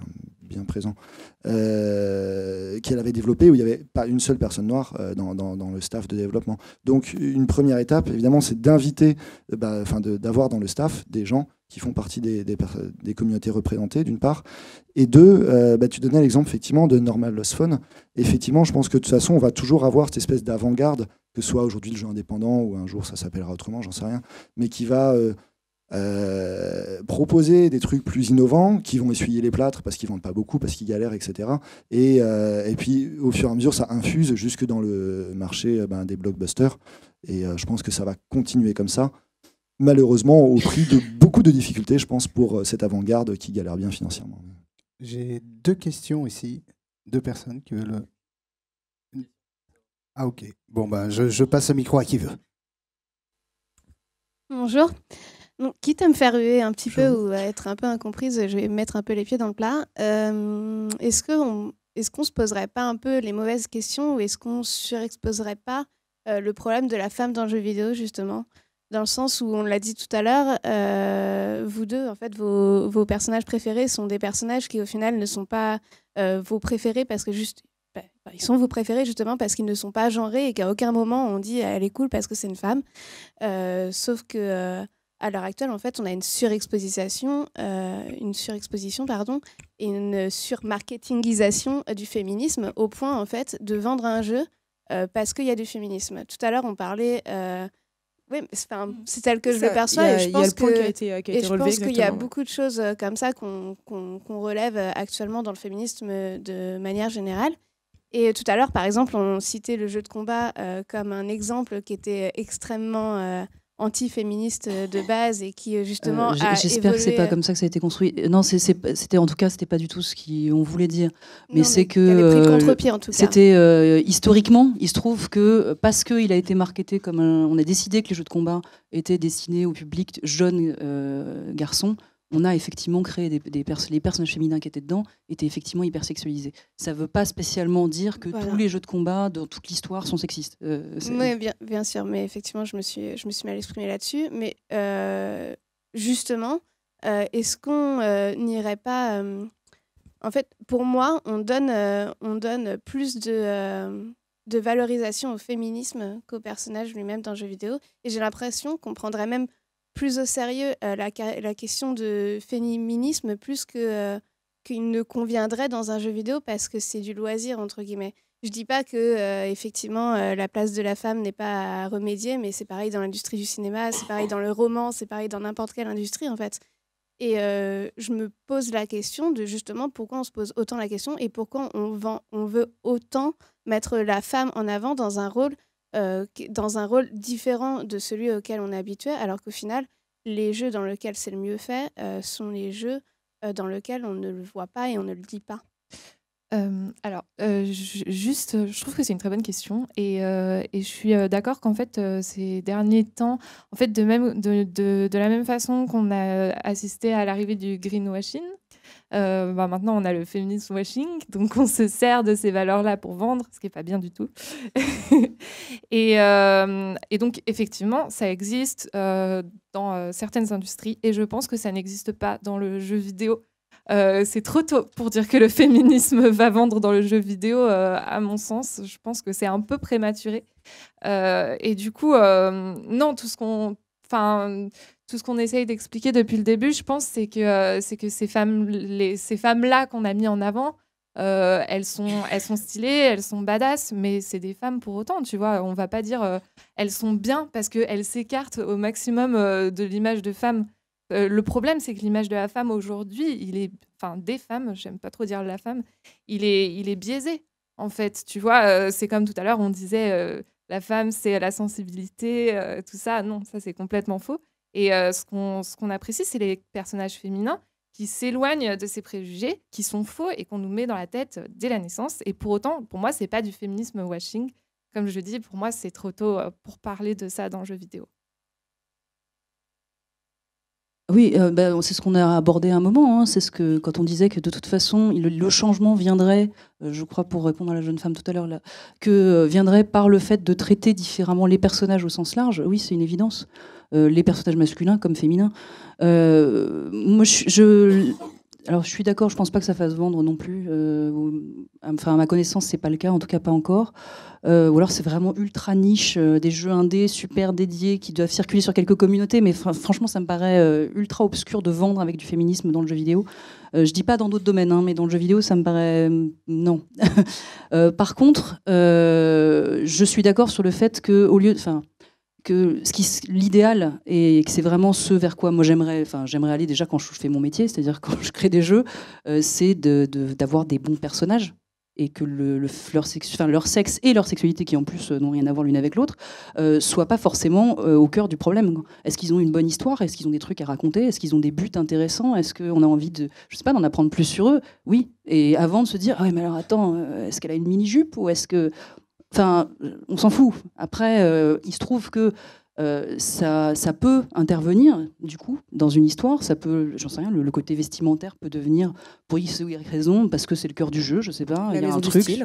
bien présent, qu'elle avait développé, où il n'y avait pas une seule personne noire dans le staff de développement. Donc une première étape, évidemment, c'est d'inviter, d'avoir dans le staff des gens qui font partie des communautés représentées, d'une part. Et deux, tu donnais l'exemple, effectivement, de Normal Lost Phone. Effectivement, je pense que de toute façon, on va toujours avoir cette espèce d'avant-garde, que ce soit aujourd'hui le jeu indépendant, ou un jour ça s'appellera autrement, j'en sais rien, mais qui va proposer des trucs plus innovants, qui vont essuyer les plâtres, parce qu'ils ne vendent pas beaucoup, parce qu'ils galèrent, etc. Et puis, au fur et à mesure, ça infuse jusque dans le marché des blockbusters. Et je pense que ça va continuer comme ça. Malheureusement au prix de beaucoup de difficultés, je pense, pour cette avant-garde qui galère bien financièrement. J'ai deux questions ici, deux personnes qui veulent... Ah ok, bon je passe le micro à qui veut. Bonjour. Donc, quitte à me faire huer un petit peu ou à être un peu incomprise, je vais mettre un peu les pieds dans le plat. Est-ce qu'on se poserait pas un peu les mauvaises questions ou est-ce qu'on surexposerait pas le problème de la femme dans le jeu vidéo, justement ? dans le sens où, on l'a dit tout à l'heure, vous deux, en fait, vos personnages préférés sont des personnages qui, au final, ne sont pas vos préférés parce que ils sont vos préférés justement parce qu'ils ne sont pas genrés et qu'à aucun moment on dit elle est cool parce que c'est une femme. Sauf que à l'heure actuelle, en fait, on a une surexposition, et une surmarketingisation du féminisme au point, en fait, de vendre un jeu parce qu'il y a du féminisme. Tout à l'heure, on parlait. Oui, c'est tel que je le perçois. Il y a le point qui a été je relevé. pense qu'il y a beaucoup de choses comme ça qu'on relève actuellement dans le féminisme de manière générale. Et tout à l'heure, par exemple, on citait le jeu de combat comme un exemple qui était extrêmement anti-féministe de base et qui justement a j'espère que c'est pas comme ça que ça a été construit. Non, c'était en tout cas, c'était pas du tout ce qu'on voulait dire. Mais c'est que il avait pris le contre-pied en tout cas. C'était historiquement, il se trouve que parce qu'il a été marketé comme on a décidé que les jeux de combat étaient destinés au public jeune garçon. On a effectivement créé les personnages féminins qui étaient dedans étaient effectivement hypersexualisés. Ça ne veut pas spécialement dire que tous les jeux de combat dans toute l'histoire sont sexistes. Oui, bien sûr, mais effectivement, je me suis mal exprimée là-dessus. Mais justement, est-ce qu'on n'irait pas... En fait, pour moi, on donne plus de valorisation au féminisme qu'au personnage lui-même dans le jeu vidéo. Et j'ai l'impression qu'on prendrait même plus au sérieux la question de féminisme plus qu'il ne conviendrait dans un jeu vidéo parce que c'est du loisir, entre guillemets. Je dis pas que effectivement la place de la femme n'est pas à remédier, mais c'est pareil dans l'industrie du cinéma, c'est pareil dans le roman, c'est pareil dans n'importe quelle industrie en fait. Et je me pose la question de justement pourquoi on se pose autant la question et pourquoi on veut autant mettre la femme en avant dans un rôle différent de celui auquel on est habitué, alors qu'au final, les jeux dans lesquels c'est le mieux fait sont les jeux dans lesquels on ne le voit pas et on ne le dit pas. Je trouve que c'est une très bonne question et je suis d'accord qu'en fait ces derniers temps, en fait de la même façon qu'on a assisté à l'arrivée du greenwashing, maintenant on a le feminism washing, donc on se sert de ces valeurs-là pour vendre, ce qui n'est pas bien du tout. et donc effectivement, ça existe dans certaines industries et je pense que ça n'existe pas dans le jeu vidéo. C'est trop tôt pour dire que le féminisme va vendre dans le jeu vidéo, à mon sens. Je pense que c'est un peu prématuré. Et du coup, non, tout ce qu'on essaye d'expliquer depuis le début, je pense, c'est que ces femmes-là qu'on a mis en avant, elles sont stylées, elles sont badass, mais c'est des femmes pour autant, tu vois. On va pas dire elles sont bien parce qu'elles s'écartent au maximum de l'image de femme. Le problème, c'est que l'image de la femme aujourd'hui, des femmes, j'aime pas trop dire la femme, il est biaisé, en fait. Tu vois, c'est comme tout à l'heure, on disait la femme, c'est la sensibilité, tout ça. Non, ça, c'est complètement faux. Et ce qu'on apprécie, c'est les personnages féminins qui s'éloignent de ces préjugés, qui sont faux et qu'on nous met dans la tête dès la naissance. Et pour autant, pour moi, c'est pas du féminisme washing. Comme je dis, pour moi, c'est trop tôt pour parler de ça dans le jeu vidéo. Oui, c'est ce qu'on a abordé à un moment. Hein. C'est ce que, quand on disait que de toute façon, le changement viendrait, je crois pour répondre à la jeune femme tout à l'heure, viendrait par le fait de traiter différemment les personnages au sens large. Oui, c'est une évidence. Les personnages masculins comme féminins. Moi, alors, je suis d'accord, je pense pas que ça fasse vendre non plus. À ma connaissance, c'est pas le cas, en tout cas pas encore. Ou alors c'est vraiment ultra niche, des jeux indés super dédiés qui doivent circuler sur quelques communautés, mais franchement, ça me paraît ultra obscur de vendre avec du féminisme dans le jeu vidéo. Je dis pas dans d'autres domaines, hein, mais dans le jeu vidéo, ça me paraît non. Par contre, je suis d'accord sur le fait que l'idéal, et que c'est vraiment ce vers quoi moi j'aimerais aller déjà quand je fais mon métier, c'est-à-dire quand je crée des jeux, c'est d'avoir des bons personnages et que leur sexe et leur sexualité, qui en plus n'ont rien à voir l'une avec l'autre, soient pas forcément au cœur du problème. Est-ce qu'ils ont une bonne histoire? Est-ce qu'ils ont des trucs à raconter? Est-ce qu'ils ont des buts intéressants? Est-ce qu'on a envie d'en apprendre plus sur eux? Oui. Et avant de se dire, ah ouais, mais alors attends, est-ce qu'elle a une mini-jupe ou est-ce que... Enfin, on s'en fout. Après, il se trouve que ça peut intervenir, du coup, dans une histoire. Ça peut, j'en sais rien, le côté vestimentaire peut devenir, pour X ou Y raison, parce que c'est le cœur du jeu, je sais pas, il y a un truc.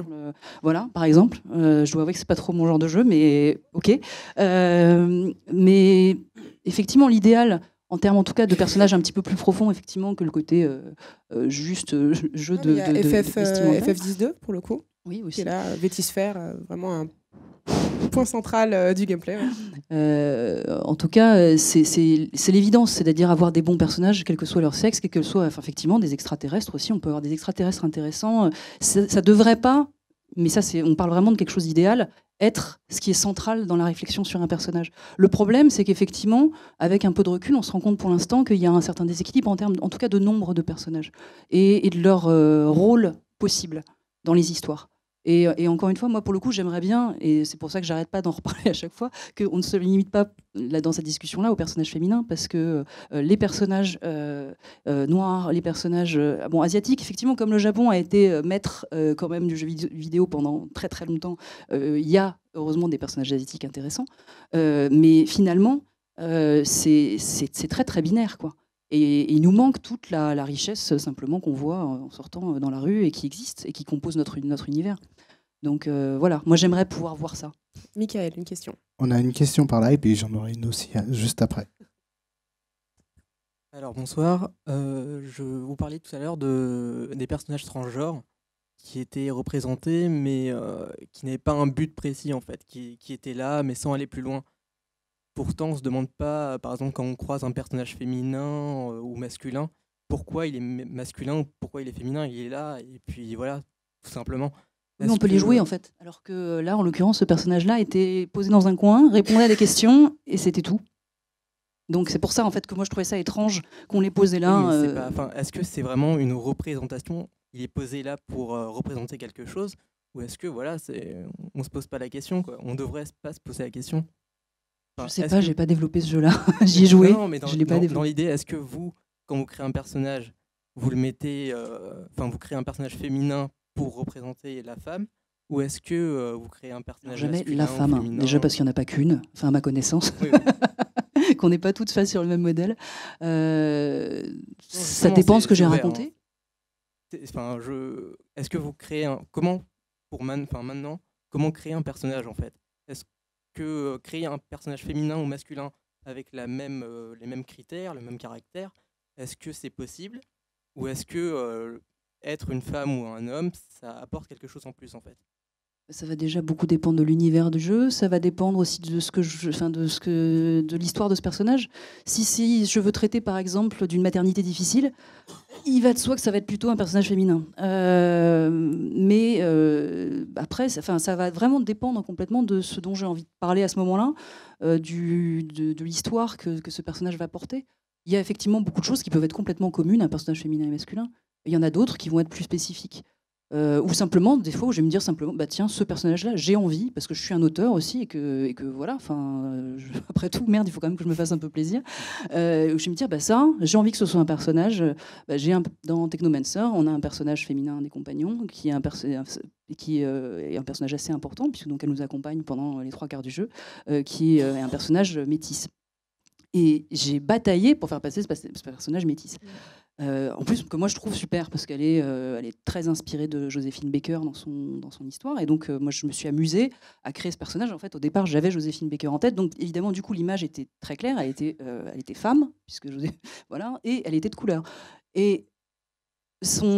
Voilà, par exemple. Je dois avouer que c'est pas trop mon genre de jeu, mais ok. Mais effectivement, l'idéal, en termes en tout cas de personnages un petit peu plus profonds, effectivement, que le côté juste jeu de vestimentaire. FF12 pour le coup. Oui, aussi. Qui est là, Vétisphère, vraiment un point central du gameplay. Ouais. En tout cas, c'est l'évidence, c'est-à-dire avoir des bons personnages, quel que soit leur sexe, quel que soit, enfin, effectivement, des extraterrestres aussi. On peut avoir des extraterrestres intéressants. Ça devrait pas, mais ça, on parle vraiment de quelque chose d'idéal, être ce qui est central dans la réflexion sur un personnage. Le problème, c'est qu'effectivement, avec un peu de recul, on se rend compte pour l'instant qu'il y a un certain déséquilibre en termes, en tout cas, de nombre de personnages et de leur rôle possible dans les histoires. Et encore une fois, moi, pour le coup, j'aimerais bien, et c'est pour ça que j'arrête pas d'en reparler à chaque fois, qu'on ne se limite pas là, dans cette discussion-là aux personnages féminins, parce que les personnages noirs, les personnages asiatiques, effectivement, comme le Japon a été maître quand même du jeu vidéo pendant très très longtemps, il y a heureusement des personnages asiatiques intéressants, mais finalement, c'est très très binaire, quoi. Et il nous manque toute la richesse simplement qu'on voit en sortant dans la rue et qui existe et qui compose notre univers. Donc voilà, moi j'aimerais pouvoir voir ça. Michael, une question. On a une question par là et puis j'en aurai une aussi juste après. Alors bonsoir, je vous parlais tout à l'heure des personnages transgenres qui étaient représentés mais qui n'avaient pas un but précis en fait, qui étaient là mais sans aller plus loin. Pourtant, on ne se demande pas, par exemple, quand on croise un personnage féminin ou masculin, pourquoi il est masculin ou pourquoi il est féminin, il est là, et puis voilà, tout simplement. On peut les jouer, en fait. Alors que là, en l'occurrence, ce personnage-là était posé dans un coin, répondait à des questions, et c'était tout. Donc c'est pour ça, en fait, que moi, je trouvais ça étrange qu'on l'ait posé là. Oui, est-ce que c'est vraiment une représentation? Il est posé là pour représenter quelque chose? Ou est-ce que, voilà, on ne se pose pas la question, quoi. On devrait pas se poser la question. Je sais pas, j'ai pas développé ce jeu-là. J'y ai joué, mais je l'ai pas développé. Dans l'idée, est-ce que vous, quand vous créez un personnage, vous le mettez, vous créez un personnage féminin pour représenter la femme, ou est-ce que vous créez un personnage masculin? Jamais la femme, féminin, déjà parce qu'il n'y en a pas qu'une, enfin à ma connaissance, oui. Qu'on n'est pas toutes faites sur le même modèle. Ça dépend de ce que j'ai raconté. Est-ce que vous créez comment pour maintenant, comment créer un personnage en fait? Est-ce que créer un personnage féminin ou masculin avec les mêmes critères, le même caractère, est-ce que c'est possible? Ou est-ce que être une femme ou un homme, ça apporte quelque chose en plus en fait? Ça va déjà beaucoup dépendre de l'univers du jeu, ça va dépendre aussi de de l'histoire de ce personnage. Si je veux traiter par exemple d'une maternité difficile, il va de soi que ça va être plutôt un personnage féminin. Mais après, ça va vraiment dépendre complètement de ce dont j'ai envie de parler à ce moment-là, de l'histoire que ce personnage va porter. Il y a effectivement beaucoup de choses qui peuvent être complètement communes à un personnage féminin et masculin. Il y en a d'autres qui vont être plus spécifiques. Ou simplement, des fois, où je vais me dire simplement, bah tiens, ce personnage-là, j'ai envie, parce que je suis un auteur aussi, et que voilà, après tout, merde, il faut quand même que je me fasse un peu plaisir. Où je vais me dire, bah ça, j'ai envie que ce soit un personnage. Dans Technomancer, on a un personnage féminin des compagnons, qui est un personnage assez important, puisque donc elle nous accompagne pendant les 3/4 du jeu, qui est un personnage métis. Et j'ai bataillé pour faire passer ce personnage métis. En plus, que moi je trouve super, parce qu'elle est très inspirée de Joséphine Baker dans son histoire. Et donc, moi je me suis amusée à créer ce personnage. En fait, au départ, j'avais Joséphine Baker en tête. Donc, évidemment, du coup, l'image était très claire. Elle était femme, puisque voilà, et elle était de couleur. Et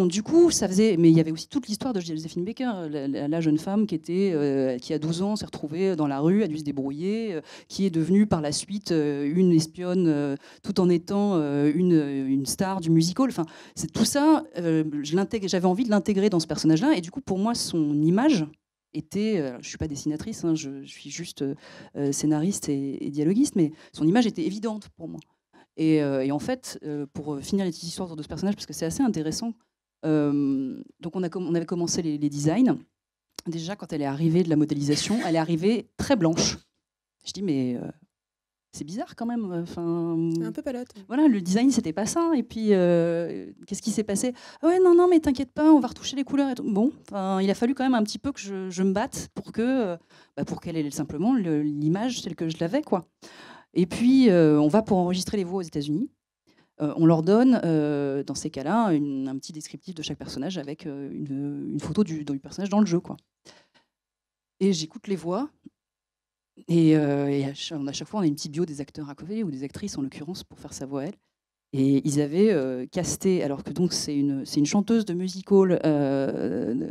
du coup, ça faisait. Mais il y avait aussi toute l'histoire de Joséphine Baker, la jeune femme qui a 12 ans, s'est retrouvée dans la rue, a dû se débrouiller, qui est devenue par la suite une espionne, tout en étant une star du musical. Enfin, c'est tout ça. J'avais envie de l'intégrer dans ce personnage-là, et du coup, pour moi, son image était. Je suis pas dessinatrice, hein, je suis juste scénariste et dialoguiste, mais son image était évidente pour moi. Et en fait, pour finir les petites histoires de ce personnage, parce que c'est assez intéressant, donc on avait commencé les designs. Déjà, quand elle est arrivée de la modélisation, elle est arrivée très blanche. Je dis, mais c'est bizarre quand même. Un peu palote. Voilà, le design, c'était pas ça. Et puis, qu'est-ce qui s'est passé? Ouais, non, mais t'inquiète pas, on va retoucher les couleurs et tout. Bon, il a fallu quand même un petit peu que je me batte pour qu'elle ait simplement l'image telle que je l'avais, quoi. Et puis, on va pour enregistrer les voix aux États-Unis. On leur donne, dans ces cas-là, un petit descriptif de chaque personnage avec une photo du personnage dans le jeu, quoi. Et j'écoute les voix. Et à chaque fois, on a une petite bio des acteurs à côté, ou des actrices en l'occurrence, pour faire sa voix à elle. Et ils avaient casté, alors que donc c'est une chanteuse de music-hall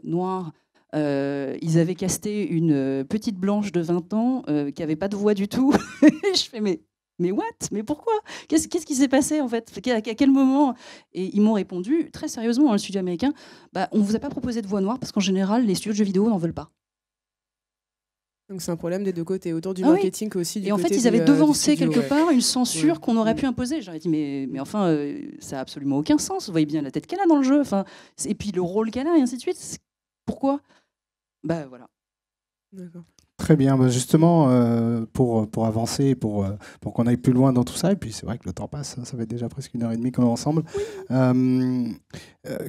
noire, ils avaient casté une petite blanche de 20 ans qui n'avait pas de voix du tout. Je fais mais what? Mais pourquoi? Qu'est-ce qui s'est passé en fait? À quel moment? Et ils m'ont répondu très sérieusement dans le studio américain, on ne vous a pas proposé de voix noire parce qu'en général, les studios de jeux vidéo n'en veulent pas. Donc c'est un problème des deux côtés, autant du marketing qu'aussi du côté. Et en fait, ils avaient devancé quelque part une censure Ouais. qu'on aurait pu imposer. J'aurais dit, mais enfin, ça n'a absolument aucun sens. Vous voyez bien la tête qu'elle a dans le jeu. Et puis le rôle qu'elle a, et ainsi de suite. Pourquoi? Voilà. D'accord. Très bien, justement, pour avancer, pour qu'on aille plus loin dans tout ça, et puis c'est vrai que le temps passe, ça fait déjà presque 1h30 qu'on est ensemble.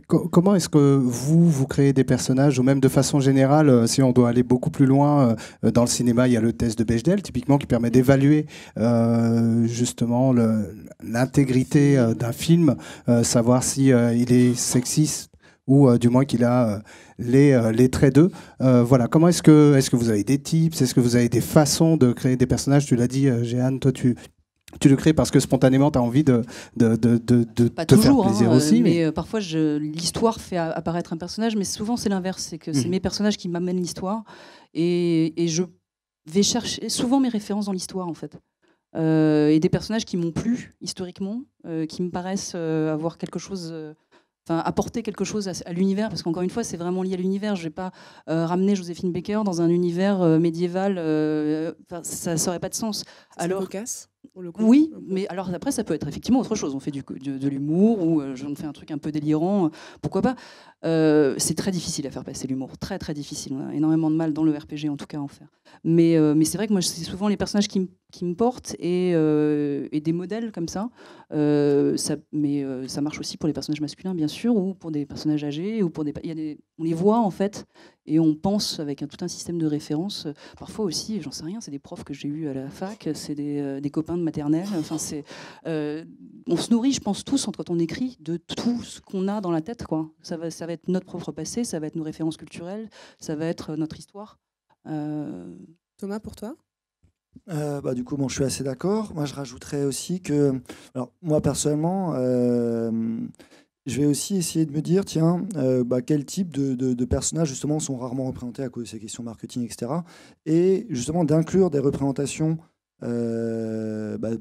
Comment est-ce que vous créez des personnages, ou même de façon générale, si on doit aller beaucoup plus loin, dans le cinéma, il y a le test de Bechdel, typiquement, qui permet d'évaluer justement l'intégrité d'un film, savoir si il est sexiste, ou du moins qu'il a les traits d'eux. Voilà. Comment est-ce que vous avez des tips? Est-ce que vous avez des façons de créer des personnages? Tu l'as dit, Jeanne, toi tu le crées parce que spontanément tu as envie de Pas te toujours, faire plaisir aussi. mais parfois l'histoire fait apparaître un personnage, mais souvent c'est l'inverse, c'est que c'est mes personnages qui m'amènent l'histoire, et je vais chercher souvent mes références dans l'histoire en fait. Et des personnages qui m'ont plu historiquement, qui me paraissent avoir quelque chose... apporter quelque chose à l'univers, parce qu'encore une fois, c'est vraiment lié à l'univers. Je ne vais pas ramener Joséphine Baker dans un univers médiéval. Ça n'aurait pas de sens. Alors, cocasse, pour le coup. Oui, mais alors après, ça peut être effectivement autre chose. On fait de l'humour, ou on fait un truc un peu délirant. Pourquoi pas? C'est très difficile à faire passer l'humour. Très, très difficile. On a énormément de mal dans le RPG, en tout cas, à en faire. Mais c'est vrai que moi, c'est souvent les personnages qui me portent, et des modèles comme ça. Mais ça marche aussi pour les personnages masculins, bien sûr, ou pour des personnages âgés, ou pour on les voit en fait, et on pense avec tout un système de référence. Parfois aussi, j'en sais rien, c'est des profs que j'ai eus à la fac, c'est des copains de maternelle. Enfin, on se nourrit, je pense, tous quand on écrit, de tout ce qu'on a dans la tête, quoi. Ça va être notre propre passé, ça va être nos références culturelles, ça va être notre histoire. Thomas, pour toi? Du coup, je suis assez d'accord. Moi, je rajouterais aussi que, alors, moi, personnellement, je vais aussi essayer de me dire, tiens, quel type de personnages, justement, sont rarement représentés à cause de ces questions marketing, etc. Et justement, d'inclure des représentations,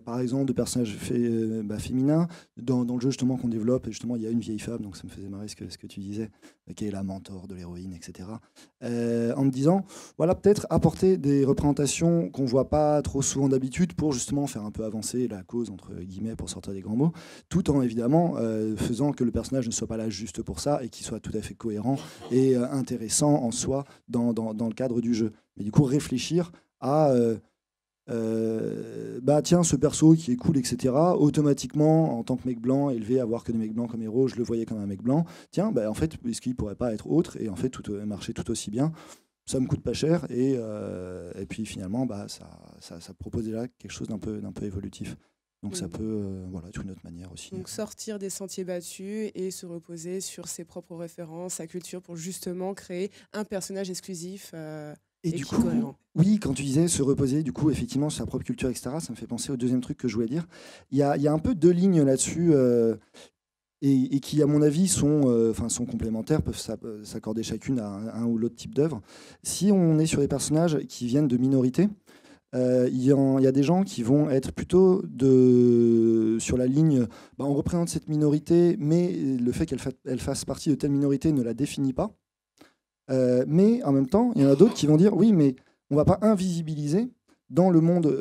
par exemple, de personnages féminins dans le jeu, justement, qu'on développe. Et justement, il y a une vieille femme, donc ça me faisait marrer ce que tu disais, qui est la mentor de l'héroïne, etc. En me disant, voilà, peut-être apporter des représentations qu'on ne voit pas trop souvent d'habitude pour justement faire un peu avancer la cause, entre guillemets, pour sortir des grands mots, tout en évidemment faisant que le personnage ne soit pas là juste pour ça, et qu'il soit tout à fait cohérent et intéressant en soi dans le cadre du jeu. Mais du coup, réfléchir à... tiens, ce perso qui est cool, etc. Automatiquement, en tant que mec blanc, élevé à voir que des mecs blancs comme héros, je le voyais comme un mec blanc. Tiens, en fait, est-ce qu'il pourrait pas être autre, et en fait tout marcher tout aussi bien? Ça me coûte pas cher, et puis finalement, ça propose déjà quelque chose d'un peu évolutif. Donc ça peut être une autre manière aussi. Donc sortir des sentiers battus et se reposer sur ses propres références, sa culture, pour justement créer un personnage exclusif. Et du coup, oui, quand tu disais se reposer, du coup, effectivement, sur sa propre culture, etc., ça me fait penser au deuxième truc que je voulais dire. Il y a un peu deux lignes là-dessus, et qui, à mon avis, sont complémentaires, peuvent s'accorder chacune à un ou l'autre type d'œuvre. Si on est sur des personnages qui viennent de minorités, il y a des gens qui vont être plutôt sur la ligne, on représente cette minorité, mais le fait qu'elle fasse partie de telle minorité ne la définit pas. Mais en même temps, il y en a d'autres qui vont dire oui, mais on ne va pas invisibiliser dans le monde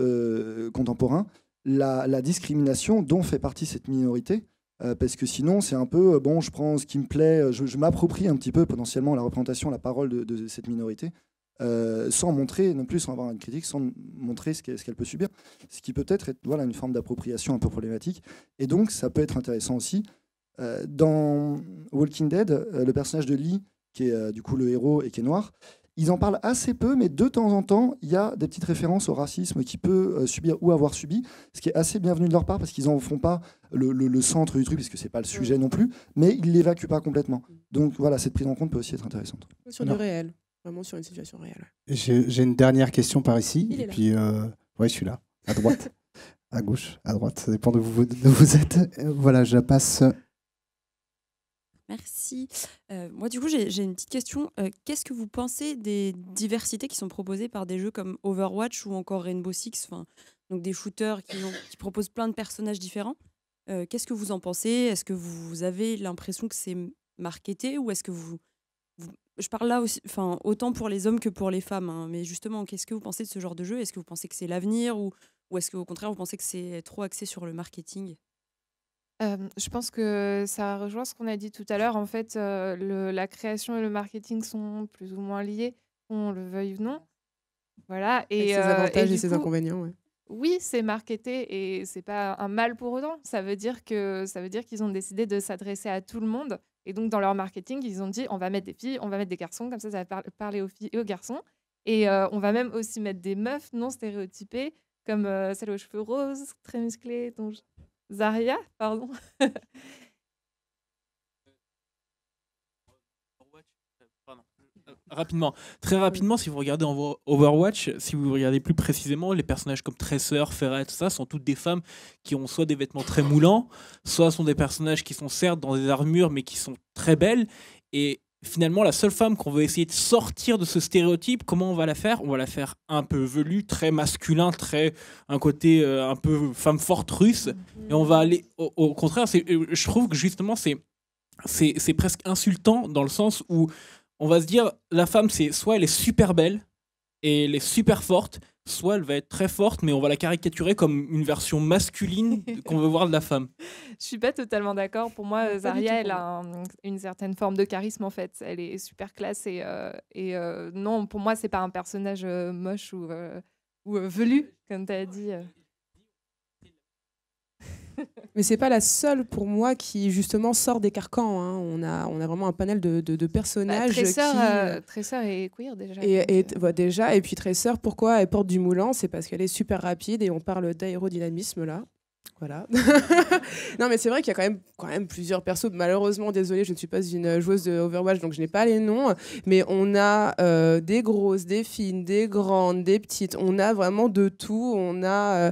contemporain la discrimination dont fait partie cette minorité, parce que sinon c'est un peu je prends ce qui me plaît, je m'approprie un petit peu potentiellement la représentation, la parole de cette minorité, sans montrer non plus, sans avoir une critique, sans montrer ce qu'elle peut subir, ce qui peut être voilà, une forme d'appropriation un peu problématique. Et donc, ça peut être intéressant aussi. Dans Walking Dead, le personnage de Lee, qui est du coup le héros et qui est noir, ils en parlent assez peu, mais de temps en temps, il y a des petites références au racisme qu'il peut subir ou avoir subi, ce qui est assez bienvenu de leur part, parce qu'ils n'en font pas le centre du truc, puisque ce n'est pas le sujet non plus, mais ils ne l'évacuent pas complètement. Donc voilà, cette prise en compte peut aussi être intéressante. Sur du réel, vraiment sur une situation réelle. J'ai une dernière question par ici, et puis ouais, je suis là, à droite, à gauche, à droite, ça dépend de où vous êtes. Voilà, je la passe... Merci. Moi, du coup, j'ai une petite question. Qu'est-ce que vous pensez des diversités qui sont proposées par des jeux comme Overwatch ou encore Rainbow Six, donc des shooters qui proposent plein de personnages différents? Qu'est-ce que vous en pensez? Est-ce que vous avez l'impression que c'est marketé ou est-ce que je parle là aussi, autant pour les hommes que pour les femmes, hein, mais justement, qu'est-ce que vous pensez de ce genre de jeu? Est-ce que vous pensez que c'est l'avenir ou est-ce qu'au contraire, vous pensez que c'est trop axé sur le marketing? Je pense que ça rejoint ce qu'on a dit tout à l'heure. En fait, la création et le marketing sont plus ou moins liés, qu'on le veuille ou non. Voilà. Avec ses avantages et ses coup, inconvénients. Ouais. oui, c'est marketé et c'est pas un mal pour autant. Ça veut dire qu'ils ont décidé de s'adresser à tout le monde. Et donc, dans leur marketing, ils ont dit on va mettre des filles, on va mettre des garçons, comme ça va parler aux filles et aux garçons. Et on va même aussi mettre des meufs non stéréotypées, comme celle aux cheveux roses, très musclée, dont Zarya, pardon. Rapidement, très rapidement, si vous regardez en Overwatch, si vous regardez plus précisément, les personnages comme Tracer, Pharah, tout ça, sont toutes des femmes qui ont soit des vêtements très moulants, soit sont des personnages qui sont certes dans des armures, mais qui sont très belles. Et finalement, la seule femme qu'on veut essayer de sortir de ce stéréotype, comment on va la faire? On va la faire un peu velue, très masculin, un côté un peu femme forte russe. Et on va aller au contraire. Je trouve que justement, c'est presque insultant dans le sens où on va se dire, la femme, soit elle est super belle et elle est super forte, soit elle va être très forte, mais on va la caricaturer comme une version masculine qu'on veut voir de la femme. Je suis pas totalement d'accord. Pour moi, Zarya, elle a une certaine forme de charisme, en fait. Elle est super classe et non, pour moi, c'est pas un personnage moche ou velu, comme tu as dit. Mais c'est pas la seule pour moi qui justement sort des carcans. Hein. On a vraiment un panel de personnages. Tracer est queer déjà. Déjà, et puis Tracer, pourquoi elle porte du moulant? C'est parce qu'elle est super rapide et on parle d'aérodynamisme là. Voilà. Non, mais c'est vrai qu'il y a quand même plusieurs persos. Malheureusement, désolée, je ne suis pas une joueuse de Overwatch, donc je n'ai pas les noms. Mais on a des grosses, des fines, des grandes, des petites. On a vraiment de tout. On a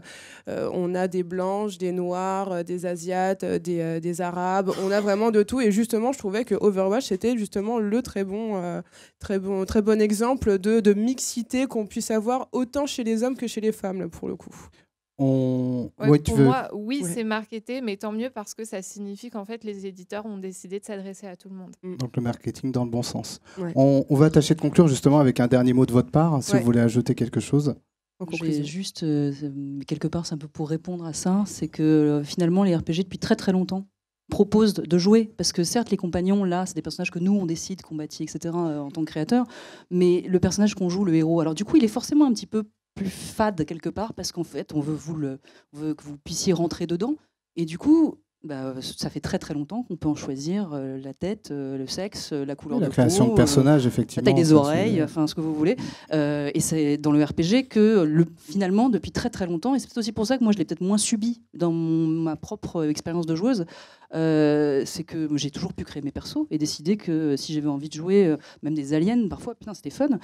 des blanches, des noires, des asiates, des arabes. On a vraiment de tout. Et justement, je trouvais que Overwatch, c'était justement le très bon exemple de mixité qu'on puisse avoir autant chez les hommes que chez les femmes, là, pour le coup. Pour moi, oui, c'est marketé, mais tant mieux parce que ça signifie qu'en fait, les éditeurs ont décidé de s'adresser à tout le monde. Donc le marketing dans le bon sens. Ouais. On va tâcher de conclure justement avec un dernier mot de votre part, si vous voulez ajouter quelque chose. J'ai juste, quelque part, c'est un peu pour répondre à ça, c'est que finalement, les RPG, depuis très très longtemps, proposent de jouer. Parce que certes, les compagnons, là, c'est des personnages que nous, on décide, qu'on bâtit, etc., en tant que créateur, mais le personnage qu'on joue, le héros, alors du coup, il est forcément un petit peu plus fade quelque part parce qu'en fait on veut que vous puissiez rentrer dedans et du coup ça fait très très longtemps qu'on peut en choisir la tête, le sexe, la couleur de peau, la création de personnages, effectivement, la taille des oreilles, enfin ce que vous voulez, et c'est dans le RPG que finalement depuis très très longtemps, et c'est peut-être aussi pour ça que moi je l'ai peut-être moins subi dans ma propre expérience de joueuse, c'est que j'ai toujours pu créer mes persos et décider que si j'avais envie de jouer même des aliens parfois, putain c'était fun,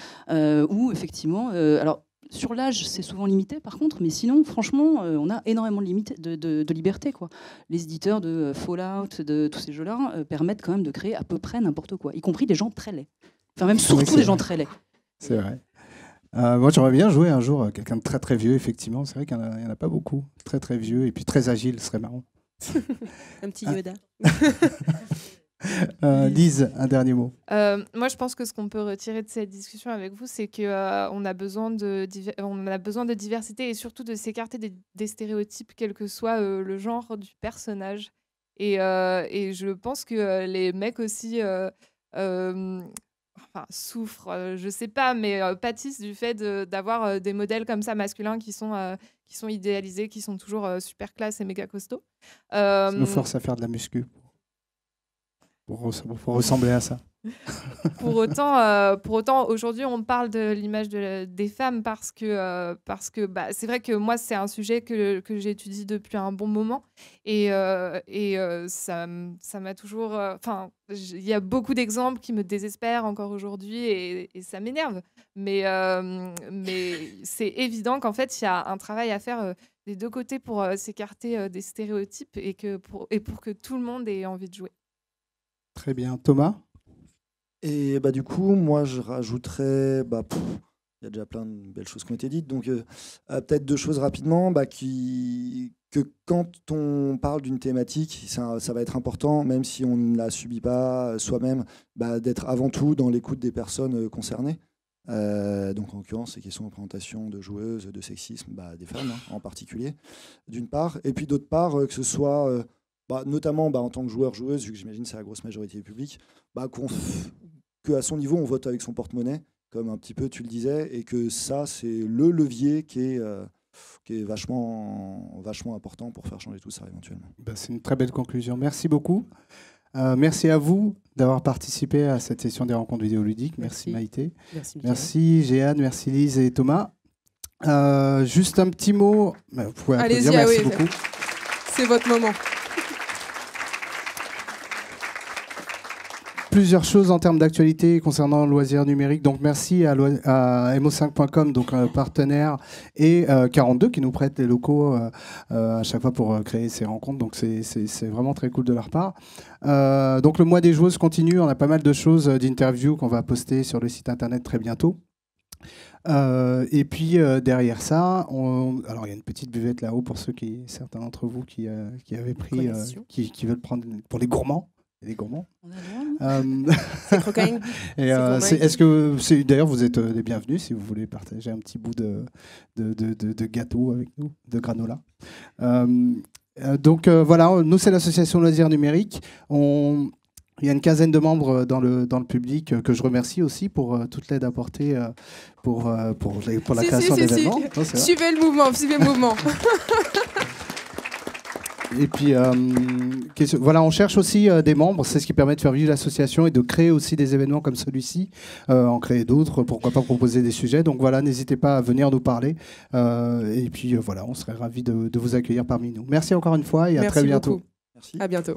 ou effectivement alors sur l'âge, c'est souvent limité, par contre, mais sinon, franchement, on a énormément de liberté, quoi. Les éditeurs de Fallout, de tous ces jeux-là, permettent quand même de créer à peu près n'importe quoi, y compris des gens très laids. Enfin, même surtout des gens très laids. C'est vrai. Moi, j'aimerais bien jouer un jour quelqu'un de très très vieux, effectivement. C'est vrai qu'il n'y en a pas beaucoup. Très très vieux et puis très agile, ce serait marrant. Un petit Yoda. Lise, un dernier mot. Moi, je pense que ce qu'on peut retirer de cette discussion avec vous, c'est qu'on a besoin de diversité et surtout de s'écarter des stéréotypes, quel que soit le genre du personnage. Et je pense que les mecs aussi souffrent, je sais pas, mais pâtissent du fait d'avoir des modèles comme ça masculins qui sont idéalisés, qui sont toujours super classe et méga costauds. Ça nous force à faire de la muscu pour ressembler à ça. Pour autant, aujourd'hui, on parle de l'image des femmes parce que c'est vrai que moi, c'est un sujet que j'étudie depuis un bon moment et ça m'a toujours... il y a beaucoup d'exemples qui me désespèrent encore aujourd'hui et ça m'énerve. Mais c'est évident qu'en fait, il y a un travail à faire des deux côtés pour s'écarter des stéréotypes et pour que tout le monde ait envie de jouer. Très bien. Thomas ? Et du coup, moi, je rajouterais... il y a déjà plein de belles choses qui ont été dites. Donc, peut-être 2 choses rapidement. Que quand on parle d'une thématique, ça va être important, même si on ne la subit pas soi-même, d'être avant tout dans l'écoute des personnes concernées. Donc, en l'occurrence, ces questions de représentation de joueuses, de sexisme, des femmes en particulier, d'une part. Et puis, d'autre part, que ce soit... notamment en tant que joueur-joueuse, vu que j'imagine que c'est la grosse majorité du public, qu'à son niveau, on vote avec son porte-monnaie, comme un petit peu tu le disais, et que ça, c'est le levier qui est vachement important pour faire changer tout ça éventuellement. C'est une très belle conclusion. Merci beaucoup. Merci à vous d'avoir participé à cette session des rencontres vidéoludiques. Merci Maïté. Merci Jeanne, merci Lise et Thomas. Juste un petit mot. Vous pouvez applaudir. Merci beaucoup. C'est votre moment. Plusieurs choses en termes d'actualité concernant le loisir numérique. Donc merci à mo5.com, donc partenaire, et 42 qui nous prête les locaux à chaque fois pour créer ces rencontres. Donc c'est vraiment très cool de leur part. Donc le mois des joueuses continue. On a pas mal de choses d'interviews qu'on va poster sur le site internet très bientôt. Et puis derrière ça, alors il y a une petite buvette là-haut pour certains d'entre vous qui avaient pris, qui veulent prendre pour les gourmands. Les gourmands. C'est cocaïne. Est-ce que d'ailleurs vous êtes les bienvenus si vous voulez partager un petit bout de gâteau avec nous, de granola. Donc voilà, nous c'est l'association Loisirs Numériques. Il y a une quinzaine de membres dans le public que je remercie aussi pour toute l'aide apportée pour la création d'événements. Suivez le mouvement. Et puis, voilà, on cherche aussi des membres. C'est ce qui permet de faire vivre l'association et de créer aussi des événements comme celui-ci, en créer d'autres, pourquoi pas proposer des sujets. Donc voilà, n'hésitez pas à venir nous parler. Et puis voilà, on serait ravis de vous accueillir parmi nous. Merci encore une fois et à très bientôt. Merci beaucoup. À bientôt.